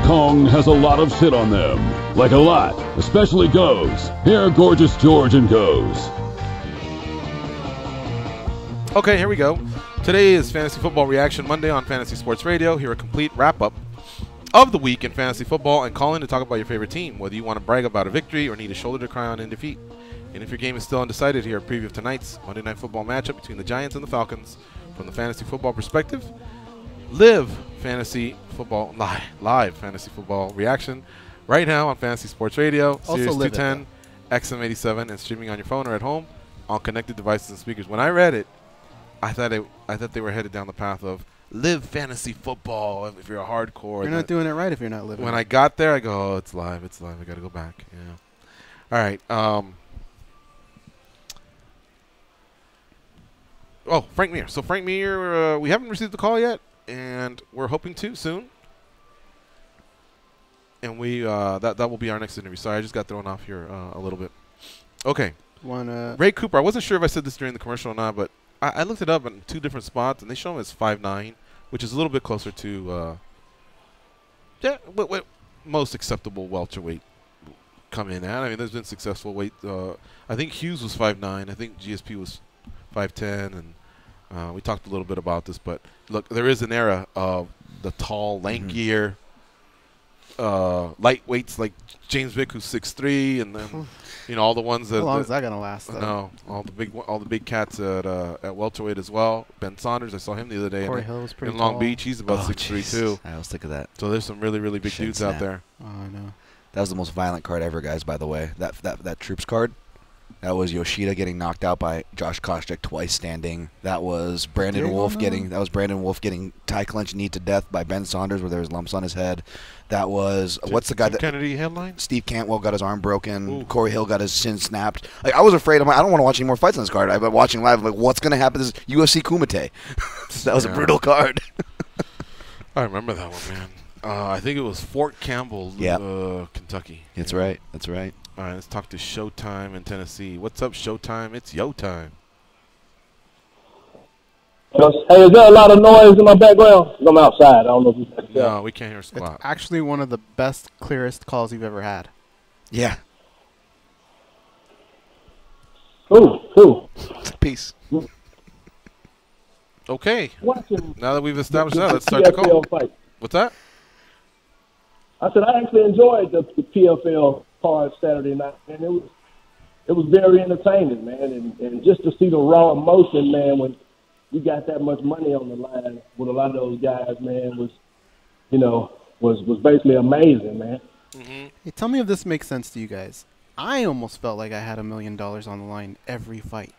Kong has a lot of shit on them. Like a lot, especially Goes. Here, Gorgeous George and Goes. Okay, here we go. Today is Fantasy Football Reaction Monday on Fantasy Sports Radio. Here a complete wrap-up of the week in fantasy football and calling to talk about your favorite team, whether you want to brag about a victory or need a shoulder to cry on in defeat. And if your game is still undecided, here a preview of tonight's Monday Night Football matchup between the Giants and the Falcons from the fantasy football perspective. Live fantasy football, live fantasy football reaction right now on Fantasy Sports Radio, Series 210, XM87, and streaming on your phone or at home on connected devices and speakers. When I read it, I thought they were headed down the path of live fantasy football. If you're a hardcore, you're not doing it right if you're not living. When I got there, I go, oh, it's live. I got to go back. Yeah. All right. Oh, Frank Mir. So Frank Mir, we haven't received the call yet, and we're hoping to soon. And we that will be our next interview. Sorry, I just got thrown off here a little bit. Okay. Ray Cooper. I wasn't sure if I said this during the commercial or not, but I looked it up in 2 different spots, and they show him as 5'9", which is a little bit closer to what most acceptable welterweight come in at. I mean, there's been successful weight. I think Hughes was 5'9". I think GSP was 5'10", and we talked a little bit about this. But look, there is an era of the tall, lankier lightweights like James Vick, who's 6'3", and then all the ones that. How long is that gonna last? No, all the big cats at welterweight as well. Ben Saunders, I saw him the other day Corey Hill was pretty in Long tall. Beach. He's about 6'3" too. I was thinking that. So there's some really big dudes out there. Oh, I know. That was the most violent card ever, guys. By the way, that Troops card. That was Yoshida getting knocked out by Josh Koscheck twice standing. That was Brandon Wolf getting tie clench knee to death by Ben Saunders, where there was lumps on his head. That was what's the guy that Kennedy headline? Steve Cantwell got his arm broken. Ooh. Corey Hill got his shin snapped. Like, I was afraid. I don't want to watch any more fights on this card. I've been watching live. I'm like, what's going to happen? This is UFC Kumite. That was a brutal card. I remember that one, man. I think it was Fort Campbell, Kentucky. That's right. That's right. All right, let's talk to Showtime in Tennessee. What's up, Showtime? It's yo time. Hey, is there a lot of noise in my background? I'm outside. I don't know if you can tell. No, we can't hear a squat. It's actually one of the best, clearest calls you've ever had. Yeah. Ooh. Peace. Okay. Now that we've established that, let's start the call. Fight. What's that? I said I actually enjoyed the PFL card Saturday night, and it was very entertaining, man, and just to see the raw emotion, man, when you got that much money on the line with a lot of those guys, man, was basically amazing, man. Mm-hmm. Hey, tell me if this makes sense to you guys. I almost felt like I had $1 million on the line every fight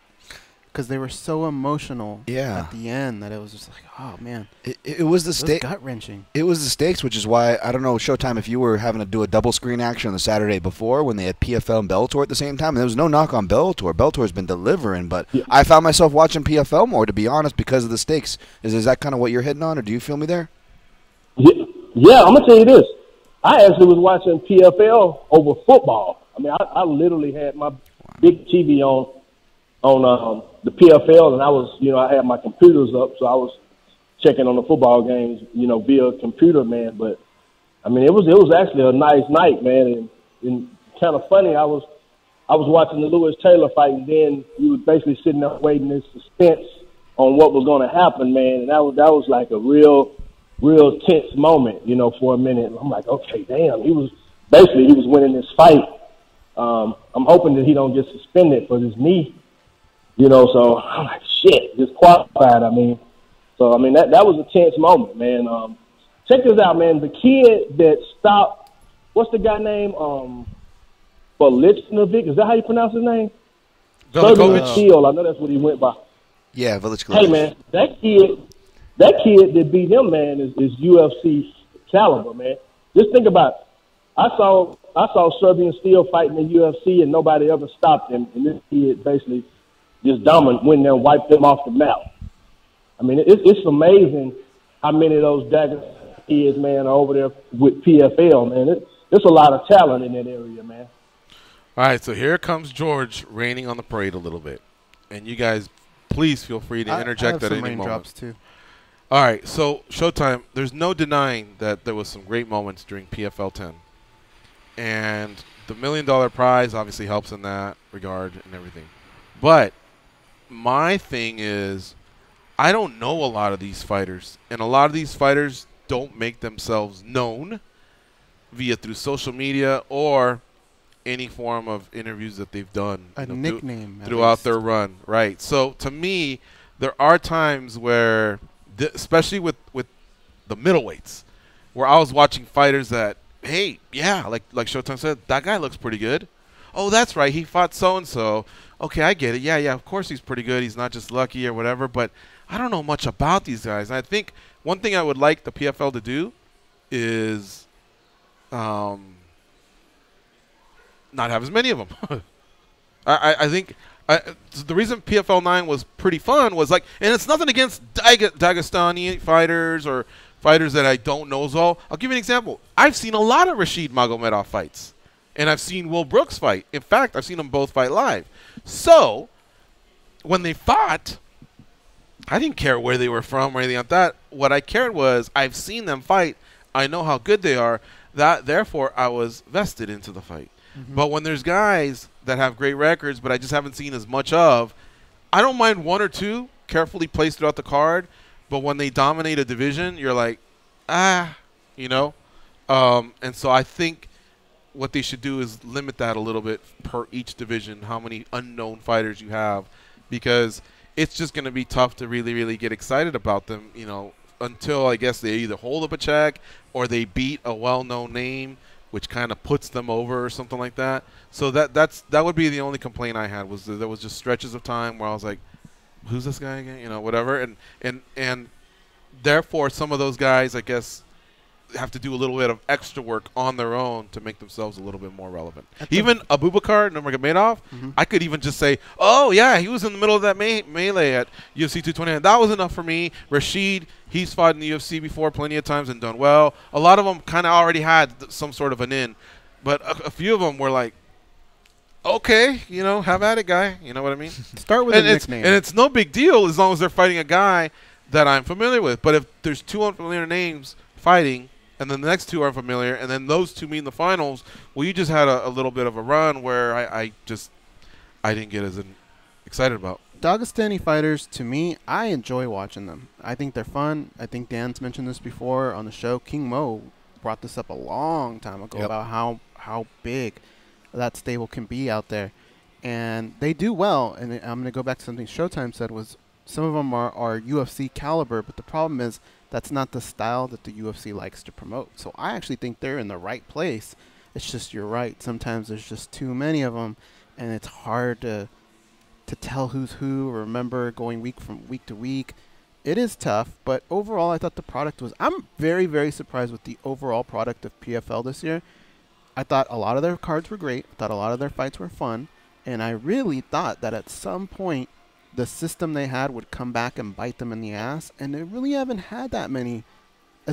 because they were so emotional at the end that it was just like, oh, man. It was the stakes. Gut-wrenching. It was the stakes, which is why, I don't know, Showtime, if you were having to do a double screen action on the Saturday before when they had PFL and Bellator at the same time. And there was no knock on Bellator. Bellator's been delivering, but I found myself watching PFL more, to be honest, because of the stakes. Is that kind of what you're hitting on, or do you feel me there? Yeah, I'm going to tell you this. I actually was watching PFL over football. I mean, I literally had my big TV on the PFL, and I was, I had my computers up, so I was checking on the football games, via computer, man. But I mean, it was actually a nice night, man, and kind of funny. I was watching the Lewis Taylor fight, and then we were basically sitting there waiting in suspense on what was going to happen, man. And that was like a real tense moment, for a minute. I'm like, okay, damn, he was winning this fight. I'm hoping that he don't get suspended for his knee. So I'm like, shit, just qualified. I mean, that was a tense moment, man. Check this out, man. The kid that stopped, what's the guy name? Velichkovic. Is that how you pronounce his name? Velichkovic. I know that's what he went by. Yeah, Velichkovic. Hey, man, that kid that beat him, man, is UFC caliber, man. Just think about it. I saw Serbian Steel fighting in the UFC, and nobody ever stopped him. And this kid basically just went there and wiped them off the map. I mean, it's amazing how many of those Dagger kids, man, are over there with PFL, man. There's a lot of talent in that area, man. All right, so here comes George raining on the parade a little bit. And you guys, please feel free to interject at any moment. Too. All right, so Showtime, there's no denying that there was some great moments during PFL 10. And the $1 million prize obviously helps in that regard and everything. But my thing is, I don't know a lot of these fighters. And a lot of these fighters don't make themselves known through social media or any form of interviews that they've done. A nickname. Throughout their run. Right. So to me, there are times where, especially with the middleweights, where I was watching fighters that, hey, yeah, like Showtime said, that guy looks pretty good. Oh, that's right, he fought so-and-so. Okay, I get it. Yeah, of course he's pretty good. He's not just lucky or whatever, but I don't know much about these guys. And I think one thing I would like the PFL to do is not have as many of them. I think the reason PFL 9 was pretty fun was and it's nothing against Dagestani fighters or fighters that I don't know as well. I'll give you an example. I've seen a lot of Rashid Magomedov fights, and I've seen Will Brooks fight. In fact, I've seen them both fight live. So when they fought, I didn't care where they were from or anything like that. What I cared was I've seen them fight. I know how good they are. Therefore, I was vested into the fight. Mm-hmm. But when there's guys that have great records, but I just haven't seen as much of, I don't mind one or two carefully placed throughout the card. But when they dominate a division, you're like, you know. And so I think what they should do is limit that a little bit per each division, how many unknown fighters you have, because it's just going to be tough to really, really get excited about them, you know, until I guess they either hold up a check or they beat a well-known name, which kind of puts them over or something like that. So that would be the only complaint I had, was that there was just stretches of time where I was like, who's this guy again? You know, whatever. And therefore, some of those guys, I guess, have to do a little bit of extra work on their own to make themselves a little bit more relevant. Even Abubakar Nurmagomedov, I could even just say, oh, yeah, he was in the middle of that melee at UFC 229. That was enough for me. Rashid, he's fought in the UFC before plenty of times and done well. A lot of them kind of already had some sort of an in. But a few of them were like, okay, you know, have at it, guy. You know what I mean? Start with a nickname. And it's no big deal as long as they're fighting a guy that I'm familiar with. But if there's two unfamiliar names fighting, and then the next two are familiar, and then those two meet in the finals, well, you just had a little bit of a run where I didn't get as excited about. Dagestani fighters, to me, I enjoy watching them. I think they're fun. I think Dan's mentioned this before on the show. King Mo brought this up a long time ago about how big that stable can be out there. And they do well. And I'm going to go back to something Showtime said, was some of them are UFC caliber, but the problem is that's not the style that the UFC likes to promote. So I actually think they're in the right place. It's just, you're right, sometimes there's just too many of them, and it's hard to tell who's who, or remember going from week to week. It is tough, but overall I thought the product was, I'm very, very surprised with the overall product of PFL this year. I thought a lot of their cards were great. I thought a lot of their fights were fun, and I really thought that at some point the system they had would come back and bite them in the ass, and they really haven't had as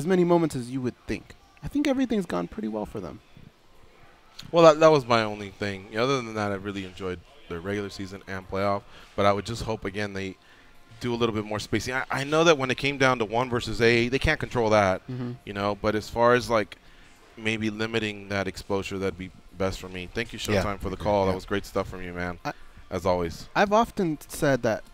many moments as you would think. I think everything's gone pretty well for them. Well, that was my only thing. Other than that, I really enjoyed their regular season and playoff, but I would just hope, again, they do a little bit more spacing. I know that when it came down to 1 versus A, they can't control that, you know, but as far as, like, maybe limiting that exposure, that'd be best for me. Thank you, Showtime, for the call. That was great stuff from you, man. As always. I've often said that,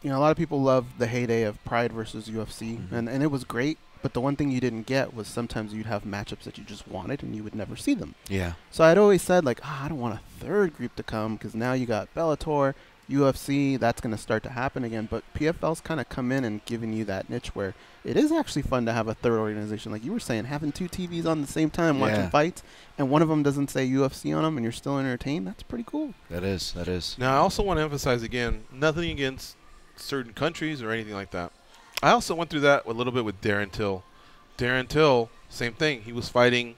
you know, a lot of people love the heyday of Pride versus UFC, and it was great, but the one thing you didn't get was sometimes you'd have matchups that you just wanted and you would never see them. Yeah. So I'd always said, like, I don't want a third group to come, because now you got Bellator, UFC, that's going to start to happen again. But PFL's kind of come in and given you that niche where it is actually fun to have a third organization. Like you were saying, having 2 TVs on the same time watching fights, and one of them doesn't say UFC on them and you're still entertained, that's pretty cool. That is. Now, I also want to emphasize again, nothing against certain countries or anything like that. I also went through that a little bit with Darren Till. Darren Till, same thing. He was fighting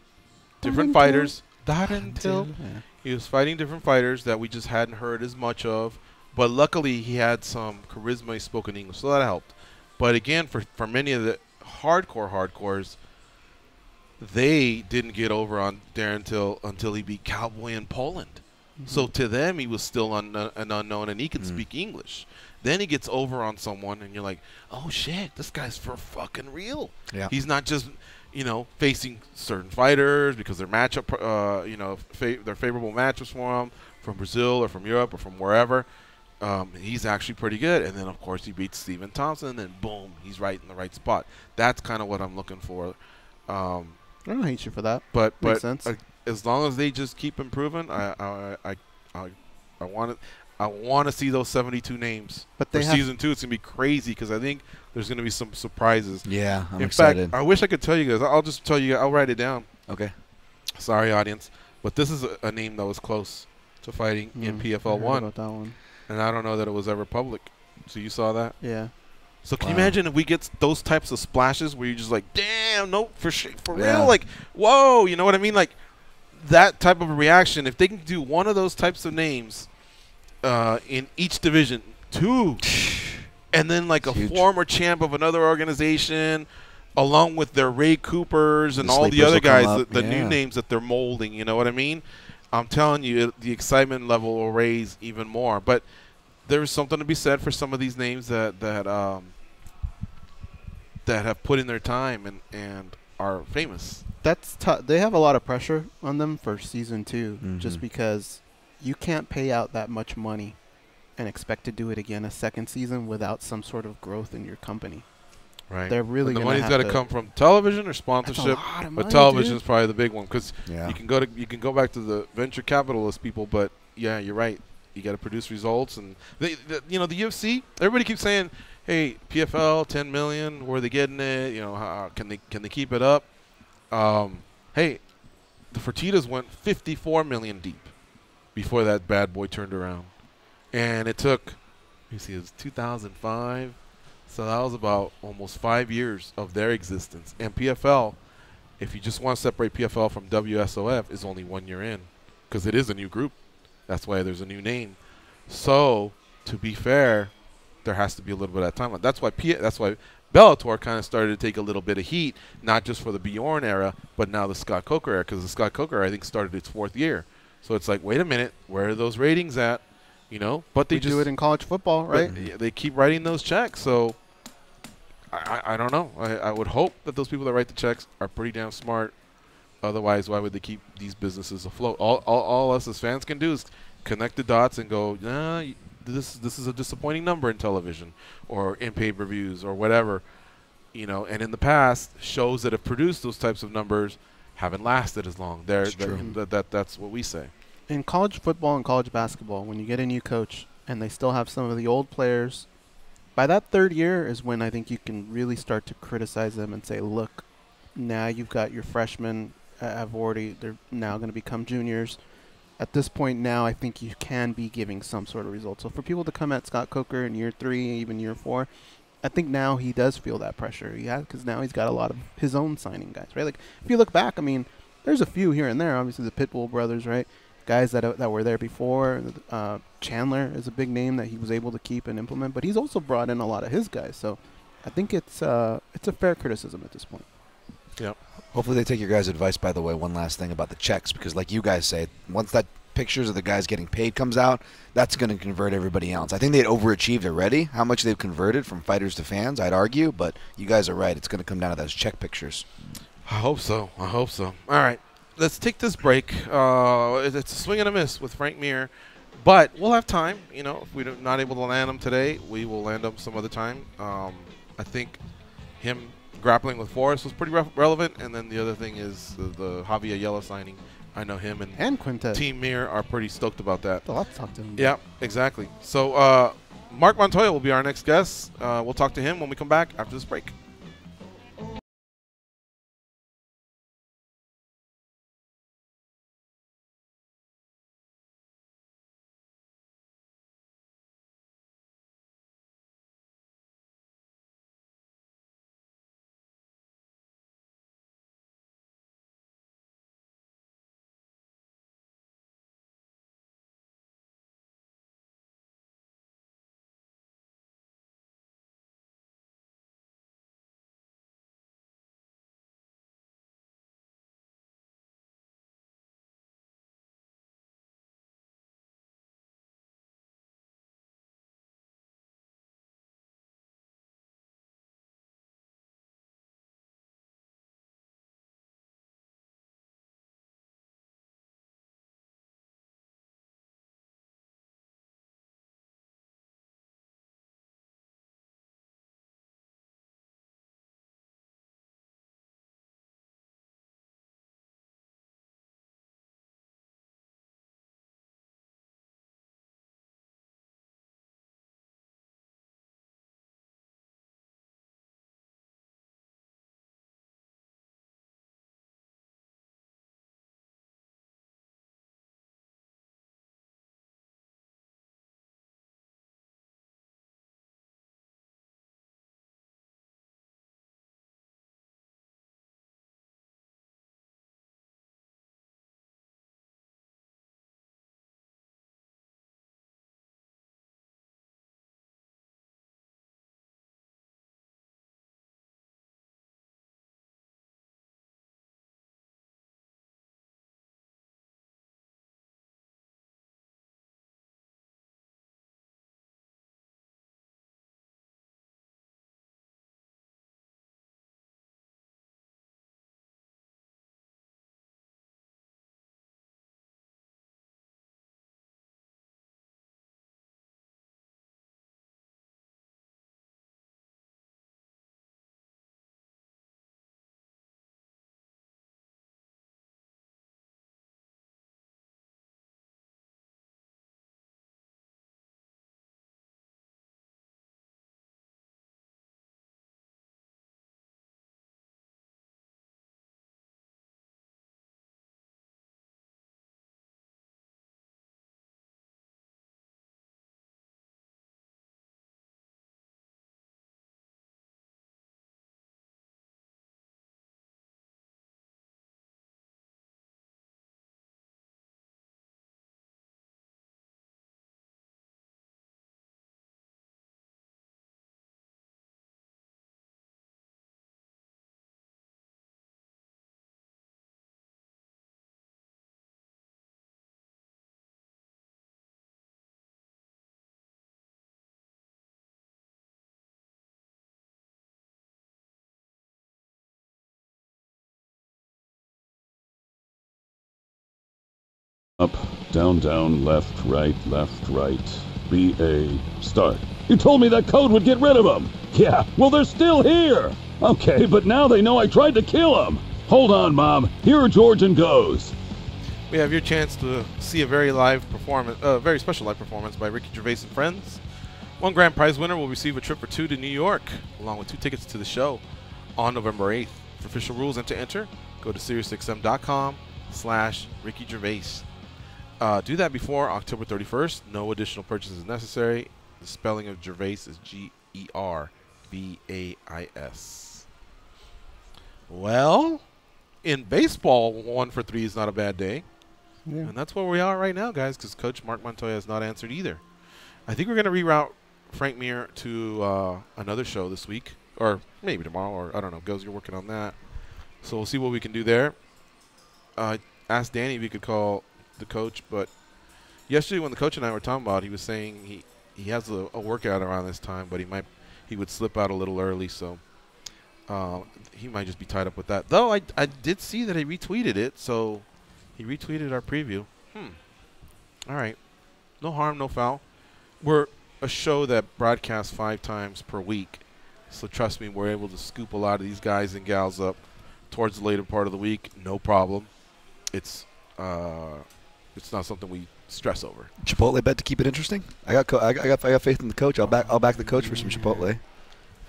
different fighters. Darren Till. Yeah. He was fighting different fighters that we just hadn't heard as much of. But luckily, he had some charisma. He spoke in English, so that helped. But again, for many of the hardcores, they didn't get over on Darren Till until he beat Cowboy in Poland. So to them, he was still an unknown, and he can speak English. Then he gets over on someone, and you're like, oh, shit, this guy's for fucking real. Yeah. He's not just, facing certain fighters because their matchup, their favorable matchups for him from Brazil or from Europe or from wherever. He's actually pretty good. And then, of course, he beats Stephen Thompson, and then, boom, he's right in the right spot. That's kind of what I'm looking for. I don't hate you for that. But Makes sense. As long as they just keep improving, I want to see those 72 names. But for season 2, it's gonna be crazy because I think there's gonna be some surprises. Yeah, I'm excited. In fact, I wish I could tell you guys. I'll just tell you. I'll write it down. Okay. Sorry, audience, but this is a name that was close to fighting in PFL 1. About that one. And I don't know that it was ever public. So you saw that? Yeah. So can you imagine if we get those types of splashes where you're just like, damn, no, for real, like, whoa, you know what I mean? Like that type of a reaction. If they can do one of those types of names in each division, 2, and then like a former champ of another organization, along with their Ray Coopers and all the other guys, the new names that they're molding, you know what I mean? I'm telling you, the excitement level will raise even more. But there's something to be said for some of these names that have put in their time and are famous. That's tough. They have a lot of pressure on them for season 2, just because you can't pay out that much money and expect to do it again a second season without some sort of growth in your company. Right. They're really the going money's got to come from television or sponsorship. That's a lot of money, but television dude. is probably the big one because you can go back to the venture capitalist people. But yeah, you're right. You got to produce results, and the UFC. Everybody keeps saying, "Hey, PFL, 10 million. Where are they getting it? How can they keep it up?" Hey, the Fertittas went 54 million deep before that bad boy turned around, and it took. It was 2005. So that was about almost 5 years of their existence. And PFL, if you just want to separate PFL from WSOF, is only 1 year in because it is a new group. That's why there's a new name. So, to be fair, there has to be a little bit of time. That's why Bellator kind of started to take a little bit of heat, not just for the Bjorn era, but now the Scott Coker era, because the Scott Coker, I think, started its 4th year. So it's like, wait a minute, where are those ratings at? But they do it in college football, right? They keep writing those checks, so I don't know. I would hope that those people that write the checks are pretty damn smart. Otherwise, why would they keep these businesses afloat? All us as fans can do is connect the dots and go, nah, this is a disappointing number in television or in pay-per-views or whatever. And in the past, shows that have produced those types of numbers haven't lasted as long. That's what we say. In college football and college basketball, when you get a new coach and they still have some of the old players, by that 3rd year is when I think you can really start to criticize them and say, look, now you've got your freshmen they're now going to become juniors. At this point now, I think you can be giving some sort of result. So for people to come at Scott Coker in year 3, even year 4, I think now he does feel that pressure. Because now he's got a lot of his own signing guys, right? Like, if you look back, I mean, there's a few here and there. Obviously, the Pitbull brothers, right? Guys that were there before. Chandler is a big name that he was able to keep and implement, but he's also brought in a lot of his guys. So I think it's a fair criticism at this point. Yeah. Hopefully they take your guys' advice, by the way. One last thing about the checks, because like you guys say, once that pictures of the guys getting paid comes out, that's going to convert everybody else. I think they'd overachieved already, how much they've converted from fighters to fans, I'd argue, but you guys are right. It's going to come down to those check pictures. I hope so. All right. Let's take this break. It's a swing and a miss with Frank Mir, but we'll have time. If we're not able to land him today, we will land him some other time. I think him grappling with Forrest was pretty relevant, and then the other thing is the Javier Yella signing. I know him and Quintet. Team Mir are pretty stoked about that. I'll have to talk to him. Yeah, exactly. So Marc Montoya will be our next guest. We'll talk to him when we come back after this break. Up, down, down, left, right, B-A, start. You told me that code would get rid of them. Yeah, well, they're still here. Okay, but now they know I tried to kill them. Hold on, Mom. Here are George and Goes. We have your chance to see a very special live performance by Ricky Gervais and friends. One grand prize winner will receive a trip for two to New York, along with 2 tickets to the show on November 8th. For official rules and to enter, go to SiriusXM.com/Ricky Gervais. Do that before October 31st. No additional purchases necessary. The spelling of Gervais is G-E-R-V-A-I-S. Well, in baseball, 1 for 3 is not a bad day. Yeah. And that's where we are right now, guys, because Coach Marc Montoya has not answered either. I think we're going to reroute Frank Mir to another show this week, or maybe tomorrow, or I don't know. Goes, you're working on that. So we'll see what we can do there. Asked Danny if he could call the coach, but yesterday when the coach and I were talking about it, he was saying he has a workout around this time, but he would slip out a little early, so he might just be tied up with that. Though I did see that he retweeted it, so he retweeted our preview. All right. No harm, no foul. We're a show that broadcasts 5 times per week, so trust me, we're able to scoop a lot of these guys and gals up towards the later part of the week. No problem. It's not something we stress over. Chipotle bet to keep it interesting. I got faith in the coach. I'll back the coach for some Chipotle. If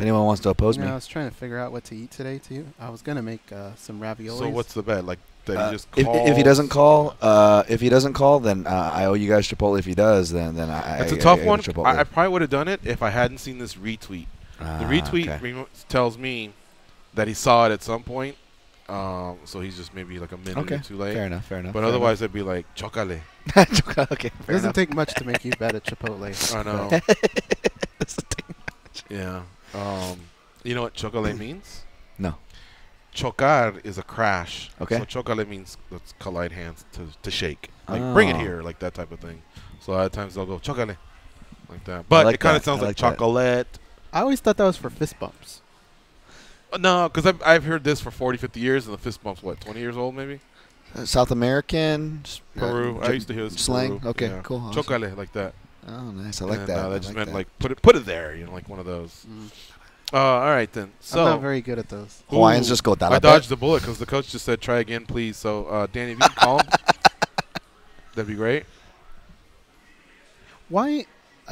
anyone wants to oppose me. I was trying to figure out what to eat today too. I was gonna make some raviolis. So what's the bet? Like that he just calls? If he doesn't call, then I owe you guys Chipotle. If he does, then I. It's a tough one. I probably would have done it if I hadn't seen this retweet. The retweet tells me that he saw it at some point. So he's just maybe like a minute or too late. Fair enough. But otherwise, I'd be like, chocale. Okay. It doesn't take much to make you bet at Chipotle. I know. Doesn't take much. Yeah. You know what chocale means? No. Chocar is a crash. Okay. So chocale means let's collide hands to shake. Like, bring it here, like that type of thing. So a lot of times they'll go chocale. Like that. But it kind of sounds like chocolate. I always thought that was for fist bumps. No, because I've heard this for 40, 50 years, and the fist bump's, 20 years old maybe? South American. Peru. I used to hear this slang. Peru. Okay, yeah. cool. Chocale, like that. Oh, nice. I like that. That just meant, put it there, like one of those. All right, then. So I'm not very good at those. Hawaiians just go down. I dodged the bullet because the coach just said, try again, please. So, Danny, if you can call him, that'd be great. Why?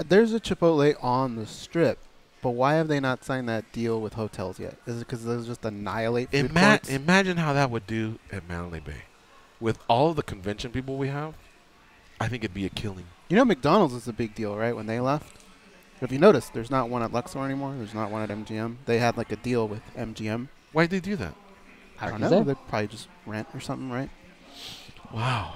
There's a Chipotle on the Strip. But why have they not signed that deal with hotels yet? Is it because those just annihilate food courts? Imagine how that would do at Mandalay Bay. With all of the convention people we have, I think it'd be a killing. You know, McDonald's is a big deal, right, when they left? If you notice, there's not one at Luxor anymore. There's not one at MGM. They had, a deal with MGM. Why'd they do that? I don't know. They'd probably just rent or something, right? Wow.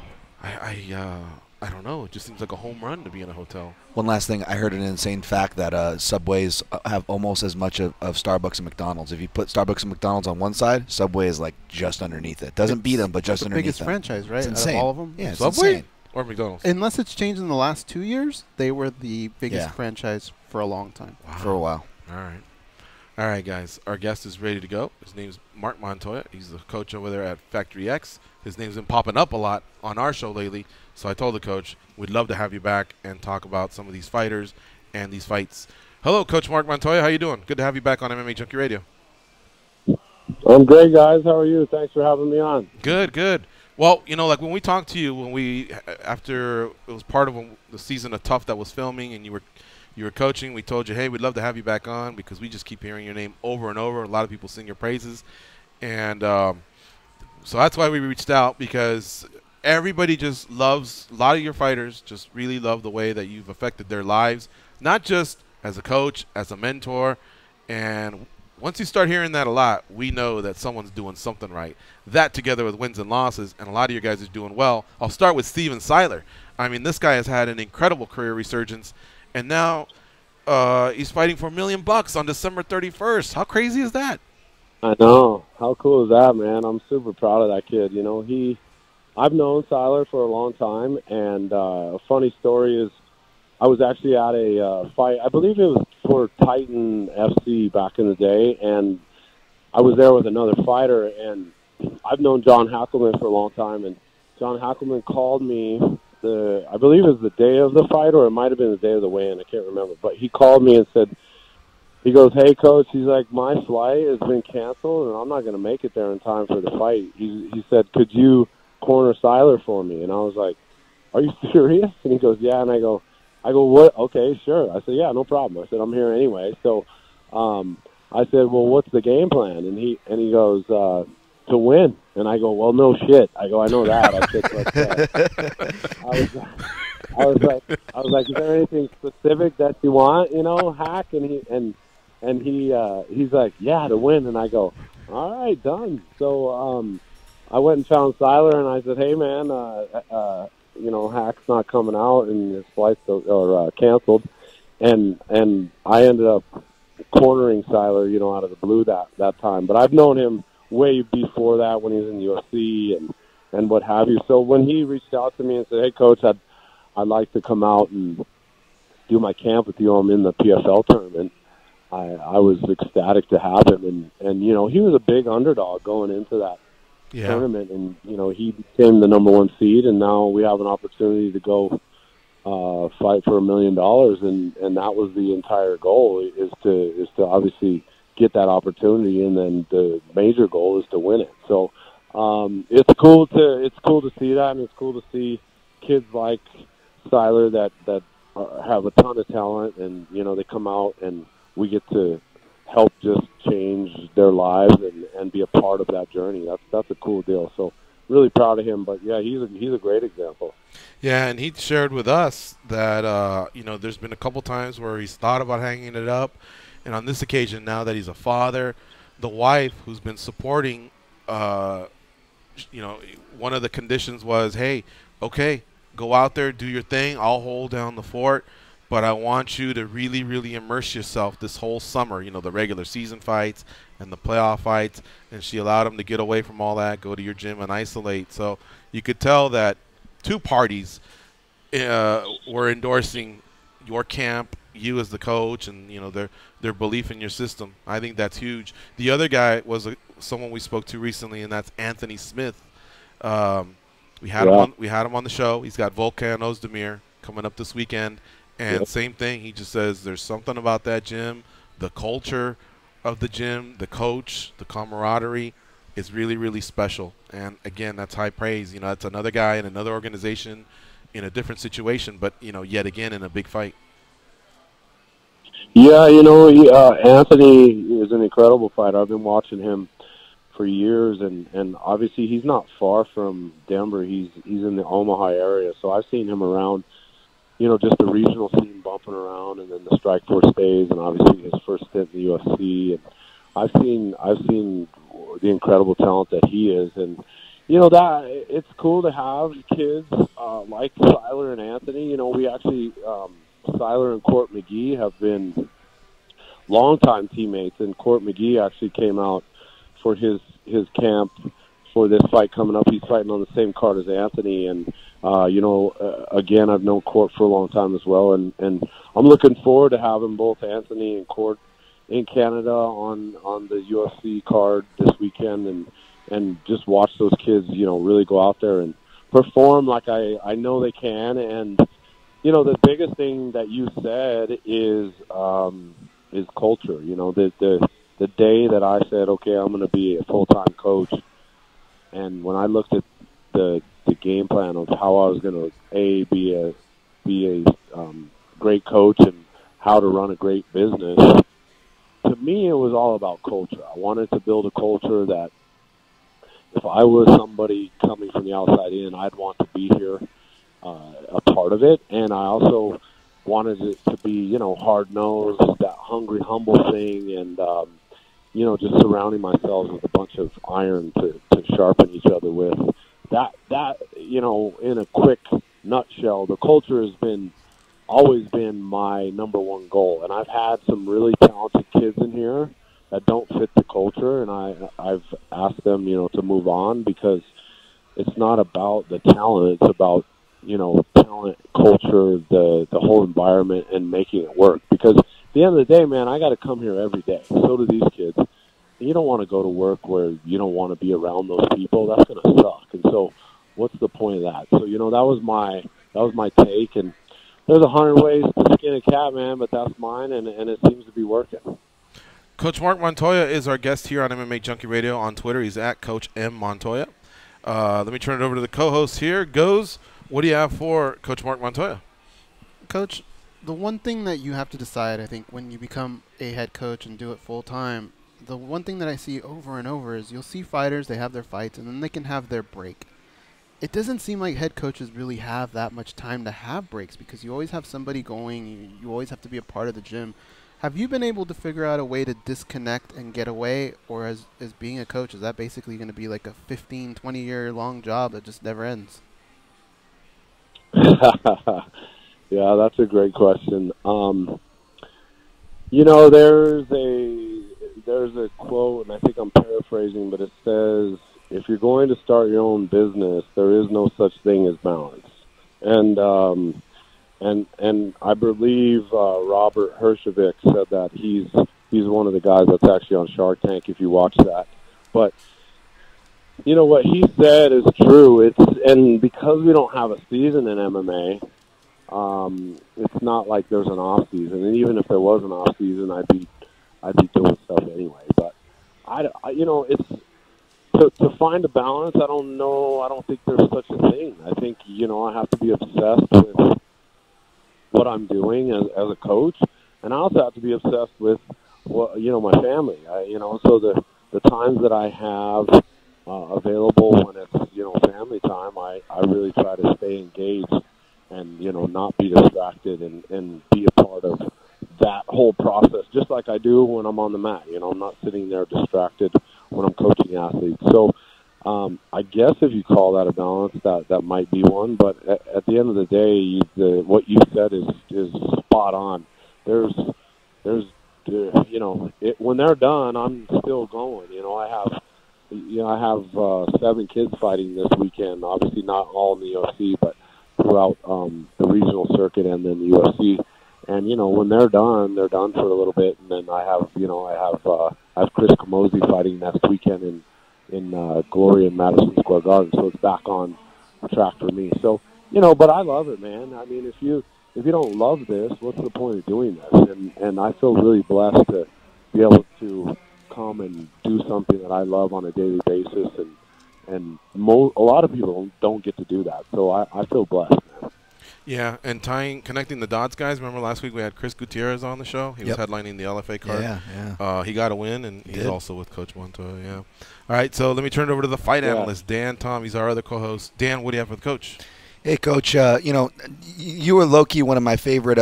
I don't know. It just seems like a home run to be in a hotel. One last thing. I heard an insane fact that Subways have almost as much of Starbucks and McDonald's. If you put Starbucks and McDonald's on one side, Subway is just underneath it. Doesn't beat them, but just underneath them. It's the biggest franchise, right? It's insane. Out of all of them? Yeah, it's Subway? insane. Or McDonald's? Unless it's changed in the last 2 years, they were the biggest franchise for a long time. Wow. For a while. All right, guys. Our guest is ready to go. His name's Marc Montoya. He's the coach over there at Factory X. His name's been popping up a lot on our show lately. So I told the coach, we'd love to have you back and talk about some of these fighters and these fights. Hello, Coach Marc Montoya. How you doing? Good to have you back on MMA Junkie Radio. I'm great, guys. How are you? Thanks for having me on. Good. Well, when we talked to you, after it was part of the season of Tough that was filming and you were coaching, we told you, hey, we'd love to have you back on because we just keep hearing your name over and over. A lot of people sing your praises. And so that's why we reached out, because everybody just loves, a lot of your fighters just really love the way that you've affected their lives, not just as a coach, as a mentor. And once you start hearing that a lot, we know that someone's doing something right. That together with wins and losses, and a lot of you guys are doing well. I'll start with Steven Siler. I mean, this guy has had an incredible career resurgence, and now he's fighting for $1 million on December 31st. How crazy is that? I know. How cool is that, man? I'm super proud of that kid. I've known Siler for a long time, and a funny story is I was actually at a fight. I believe it was for Titan FC back in the day, and I was there with another fighter, and I've known John Hackleman for a long time, and John Hackleman called me I believe it was the day of the fight, or it might have been the day of the weigh-in. I can't remember. But he called me and said, he goes, "Hey, Coach," he's like, "my flight has been canceled, and I'm not going to make it there in time for the fight." He said, "Could you corner Siler for me?" And I was like, "Are you serious?" And he goes, "Yeah." And I go, "What? Okay, sure." I said, "Yeah, no problem." I said, "I'm here anyway." So I said, "Well, what's the game plan?" And he goes, "To win." And I go, "Well, no shit." I go, "I know that." I said, I was like, "Is there anything specific that you want, Hack?" And he's like, "Yeah, to win." And I go, "All right, done." So I went and found Siler, and I said, "Hey, man, Hack's not coming out, and his flights are canceled." And I ended up cornering Siler, out of the blue that time. But I've known him way before that, when he was in the UFC and what have you. So when he reached out to me and said, "Hey, Coach, I'd like to come out and do my camp with you. I'm in the PFL tournament," I was ecstatic to have him. And he was a big underdog going into that tournament. And, he became the number 1 seed, and now we have an opportunity to go fight for $1 million. And that was the entire goal, is to obviously get that opportunity, and then the major goal is to win it. So it's cool to see that, and it's cool to see kids like Siler that have a ton of talent, and they come out and we get to help just change their lives and be a part of that journey. That's a cool deal. So really proud of him. But yeah, he's a great example. Yeah, and he shared with us that there's been a couple times where he's thought about hanging it up. And on this occasion, now that he's a father, the wife who's been supporting, one of the conditions was, "Hey, okay, go out there, do your thing. I'll hold down the fort, but I want you to really, really immerse yourself this whole summer, the regular season fights and the playoff fights." And she allowed him to get away from all that, go to your gym and isolate. So you could tell that two parties were endorsing your camp, you as the coach, and their belief in your system. I think that's huge. The other guy was someone we spoke to recently, and that's Anthony Smith. We had him on the show. He's got Volkan Ozdemir coming up this weekend, and same thing. He just says there's something about that gym, the culture of the gym, the coach, the camaraderie is really, really special. And again, that's high praise. That's another guy in another organization in a different situation, but yet again in a big fight. Yeah, Anthony is an incredible fighter. I've been watching him for years, and obviously he's not far from Denver. He's in the Omaha area, so I've seen him around, just the regional scene bumping around, and then the Strikeforce days, and obviously his first stint in the UFC. And I've seen the incredible talent that he is, and that it's cool to have kids like Siler and Anthony. We actually. Siler and Court McGee have been longtime teammates, and Court McGee actually came out for his camp for this fight coming up. He's fighting on the same card as Anthony, and again, I've known Court for a long time as well, and I'm looking forward to having both Anthony and Court in Canada on the UFC card this weekend, and just watch those kids, really go out there and perform like I know they can. And the biggest thing that you said is culture. The day that I said, okay, I'm going to be a full-time coach, and when I looked at the game plan of how I was going to be a great coach and how to run a great business, to me it was all about culture. I wanted to build a culture that if I was somebody coming from the outside in, I'd want to be here. A part of it, and I also wanted it to be, hard-nosed, that hungry, humble thing, and, just surrounding myself with a bunch of iron to sharpen each other with. That, in a quick nutshell, the culture has always been my number one goal, and I've had some really talented kids in here that don't fit the culture, and I've asked them, to move on, because it's not about the talent, it's about talent, culture, the whole environment, and making it work. Because at the end of the day, man, I got to come here every day. So do these kids. You don't want to go to work where you don't want to be around those people. That's going to suck. And so what's the point of that? So, you know, that was my take, and there's 100 ways to skin a cat, man, but that's mine, and it seems to be working. Coach Marc Montoya is our guest here on MMA Junkie Radio on Twitter. He's at Coach M. Montoya. Let me turn it over to the co-host here. Goes, what do you have for Coach Marc Montoya? Coach, the one thing that you have to decide, I think, when you become a head coach and do it full-time, the one thing that I see over and over is you'll see fighters, they have their fights, and then they can have their break. It doesn't seem like head coaches really have that much time to have breaks because you always have somebody going. You always have to be a part of the gym. Have you been able to figure out a way to disconnect and get away, or as being a coach, is that basically going to be like a 15, 20-year-long job that just never ends? Yeah, that's a great question. You know, there's a quote, and I think I'm paraphrasing, but it says, if you're going to start your own business, there is no such thing as balance. And I believe Robert Herjavec said that he's one of the guys that's actually on Shark Tank, if you watch that. But you know what he said is true. And because we don't have a season in MMA, it's not like there's an off season. And even if there was an off season, I'd be doing stuff anyway. But I you know, it's to find a balance. I don't know. I don't think there's such a thing. I think, you know, I have to be obsessed with what I'm doing as a coach, and I also have to be obsessed with what, you know, my family. You know, so the times that I have available when it's, you know, family time, I really try to stay engaged and, you know, not be distracted and be a part of that whole process, just like I do when I'm on the mat. You know, I'm not sitting there distracted when I'm coaching athletes. So I guess if you call that a balance, that might be one. But at the end of the day, what you said is spot on. There's you know, when they're done, I'm still going. You know, I have 7 kids fighting this weekend. Obviously, not all in the UFC, but throughout the regional circuit and then the UFC. And you know, when they're done for a little bit. And then I have Chris Camozzi fighting next weekend in Glory in Madison Square Garden, so it's back on track for me. So, you know, but I love it, man. I mean, if you don't love this, what's the point of doing this? And I feel really blessed to be able to come and do something that I love on a daily basis, and a lot of people don't get to do that. So I feel blessed, man. Yeah, and connecting the dots, guys. Remember last week we had Chris Gutierrez on the show? He was headlining the LFA card. Yeah. He got a win, and he's also with Coach Montoya, yeah. All right, so let me turn it over to the fight analyst, Dan Tom. He's our other co-host. Dan, what do you have with Coach? Hey, Coach, you know, you were low-key one of my favorite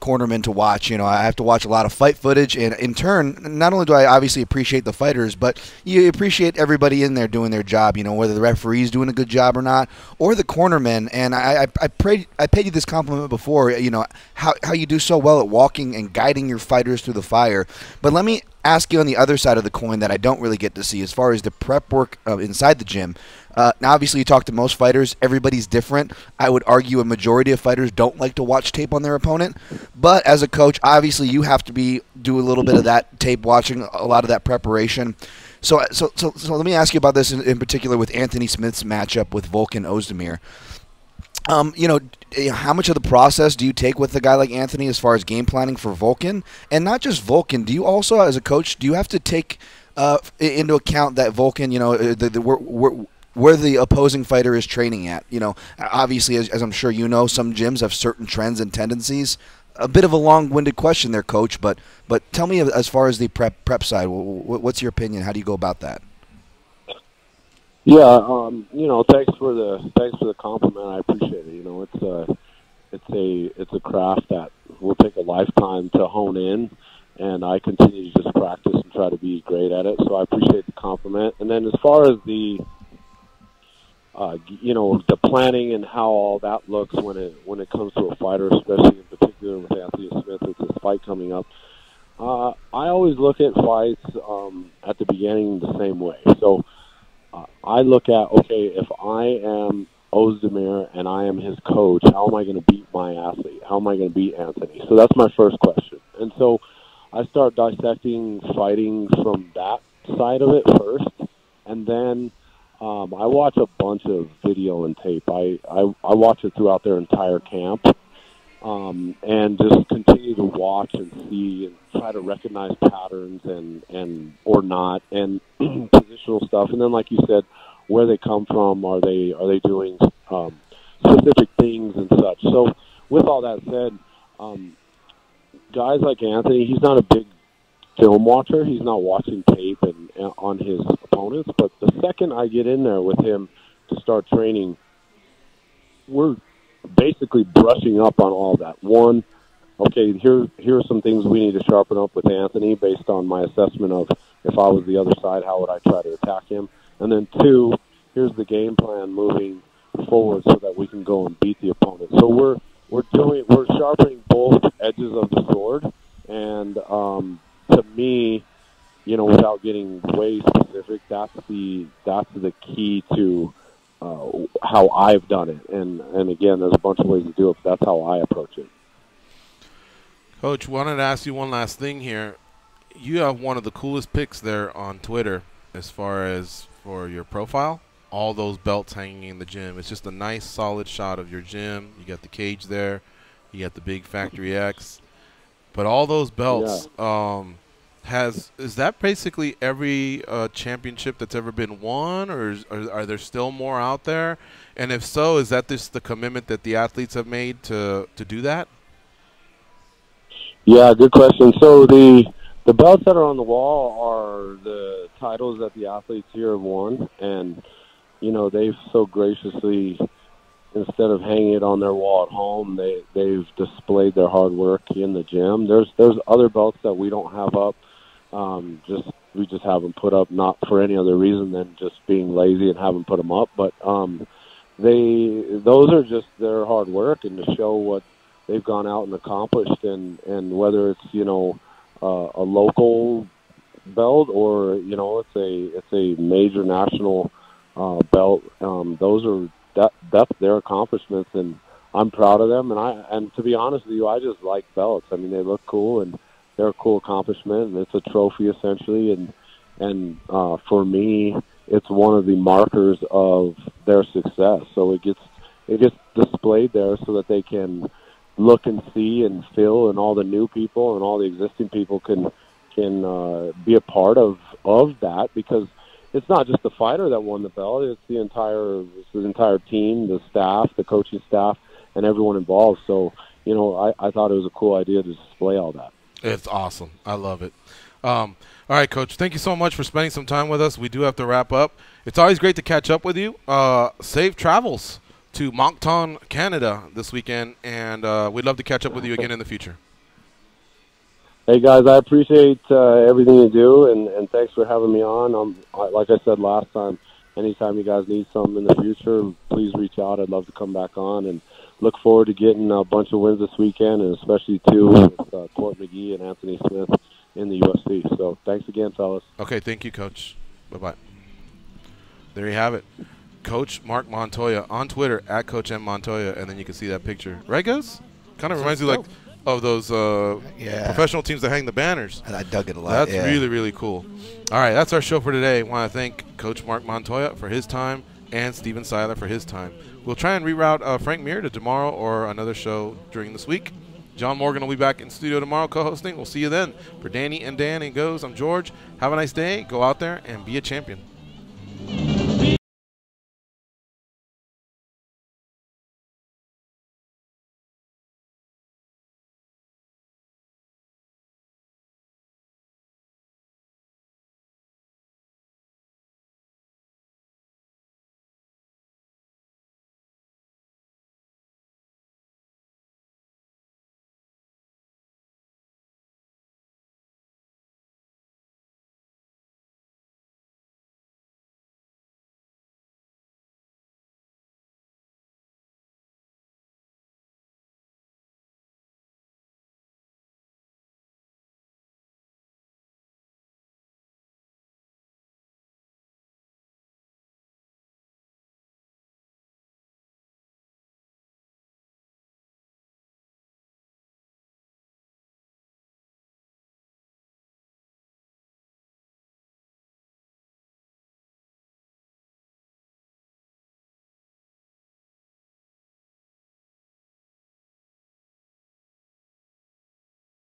cornermen to watch. You know, I have to watch a lot of fight footage, and in turn, not only do I obviously appreciate the fighters, but you appreciate everybody in there doing their job, you know, whether the referee's doing a good job or not, or the cornermen. And I paid you this compliment before, you know, how you do so well at walking and guiding your fighters through the fire. But let me ask you on the other side of the coin that I don't really get to see as far as the prep work inside the gym. Now, obviously, you talk to most fighters. Everybody's different. I would argue a majority of fighters don't like to watch tape on their opponent. But as a coach, obviously, you have to do a little bit of that tape watching, a lot of that preparation. So let me ask you about this in particular with Anthony Smith's matchup with Volkan Ozdemir. You know, how much of the process do you take with a guy like Anthony as far as game planning for Volkan? And not just Volkan, do you also, as a coach, do you have to take into account that Volkan, you know, where the opposing fighter is training at? You know, obviously, as I'm sure you know, some gyms have certain trends and tendencies. A bit of a long-winded question there, Coach, but tell me as far as the prep side, what's your opinion? How do you go about that? Yeah, you know, thanks for the compliment. I appreciate it. You know, it's a craft that will take a lifetime to hone in, and I continue to just practice and try to be great at it. So I appreciate the compliment. And then as far as the you know, the planning and how all that looks when it comes to a fighter, especially in particular with Anthony Smith with this fight coming up, I always look at fights at the beginning the same way. So I look at, okay, if I am Ozdemir and I am his coach, how am I going to beat my athlete? How am I going to beat Anthony? So that's my first question. And so I start dissecting fighting from that side of it first, and then I watch a bunch of video and tape. I watch it throughout their entire camp, and just continue to watch and see and try to recognize patterns and or not, and positional stuff. And then, like you said, where they come from, are they doing specific things and such. So with all that said, guys like Anthony, he's not a big film watcher. He's not watching tape and on his opponents. But the second I get in there with him to start training, we're basically brushing up on all that. One, okay, here are some things we need to sharpen up with Anthony based on my assessment of if I was the other side, how would I try to attack him? And then two, here's the game plan moving forward so that we can go and beat the opponent. So we're sharpening both edges of the sword, and to me, you know, without getting way specific, that's the key to how I've done it. And again, there's a bunch of ways to do it, but that's how I approach it. Coach, wanted to ask you one last thing here. You have one of the coolest pics there on Twitter as far as for your profile. All those belts hanging in the gym. It's just a nice, solid shot of your gym. You got the cage there. You got the big Factory X. But all those belts, is that basically every championship that's ever been won, or are there still more out there? And if so, is that just the commitment that the athletes have made to do that? Yeah, good question. So the belts that are on the wall are the titles that the athletes here have won, and you know, they've so graciously, instead of hanging it on their wall at home, they've displayed their hard work in the gym. There's other belts that we don't have up. We just haven't put up, not for any other reason than just being lazy and haven't put them up. But those are just their hard work and to show what they've gone out and accomplished, and whether it's, you know, a local belt or, you know, it's a major national belt. That's their accomplishments, and I'm proud of them. And to be honest with you, I just like belts. I mean, they look cool, and they're a cool accomplishment, and it's a trophy essentially. And for me, it's one of the markers of their success. So it gets displayed there so that they can look and see and feel, and all the new people and all the existing people can be a part of that, because it's not just the fighter that won the belt. It's the entire team, the staff, the coaching staff, and everyone involved. So, you know, I thought it was a cool idea to display all that. It's awesome. I love it. All right, Coach, thank you so much for spending some time with us. We do have to wrap up. It's always great to catch up with you. Safe travels to Moncton, Canada this weekend, and we'd love to catch up with you again in the future. Hey, guys, I appreciate everything you do, and thanks for having me on. Like I said last time, anytime you guys need something in the future, please reach out. I'd love to come back on, and look forward to getting a bunch of wins this weekend, and especially two with Court McGee and Anthony Smith in the UFC. So thanks again, fellas. Okay, thank you, Coach. Bye-bye. There you have it. Coach Marc Montoya on Twitter, at Coach M. Montoya, and then you can see that picture. Right, guys? Kind of reminds you like of those professional teams that hang the banners. And I dug it a lot. That's really, really cool. All right, that's our show for today. I want to thank Coach Marc Montoya for his time and Steven Siler for his time. We'll try and reroute Frank Mir to tomorrow or another show during this week. John Morgan will be back in studio tomorrow co-hosting. We'll see you then. For Danny and Dan and Goes, I'm George. Have a nice day. Go out there and be a champion.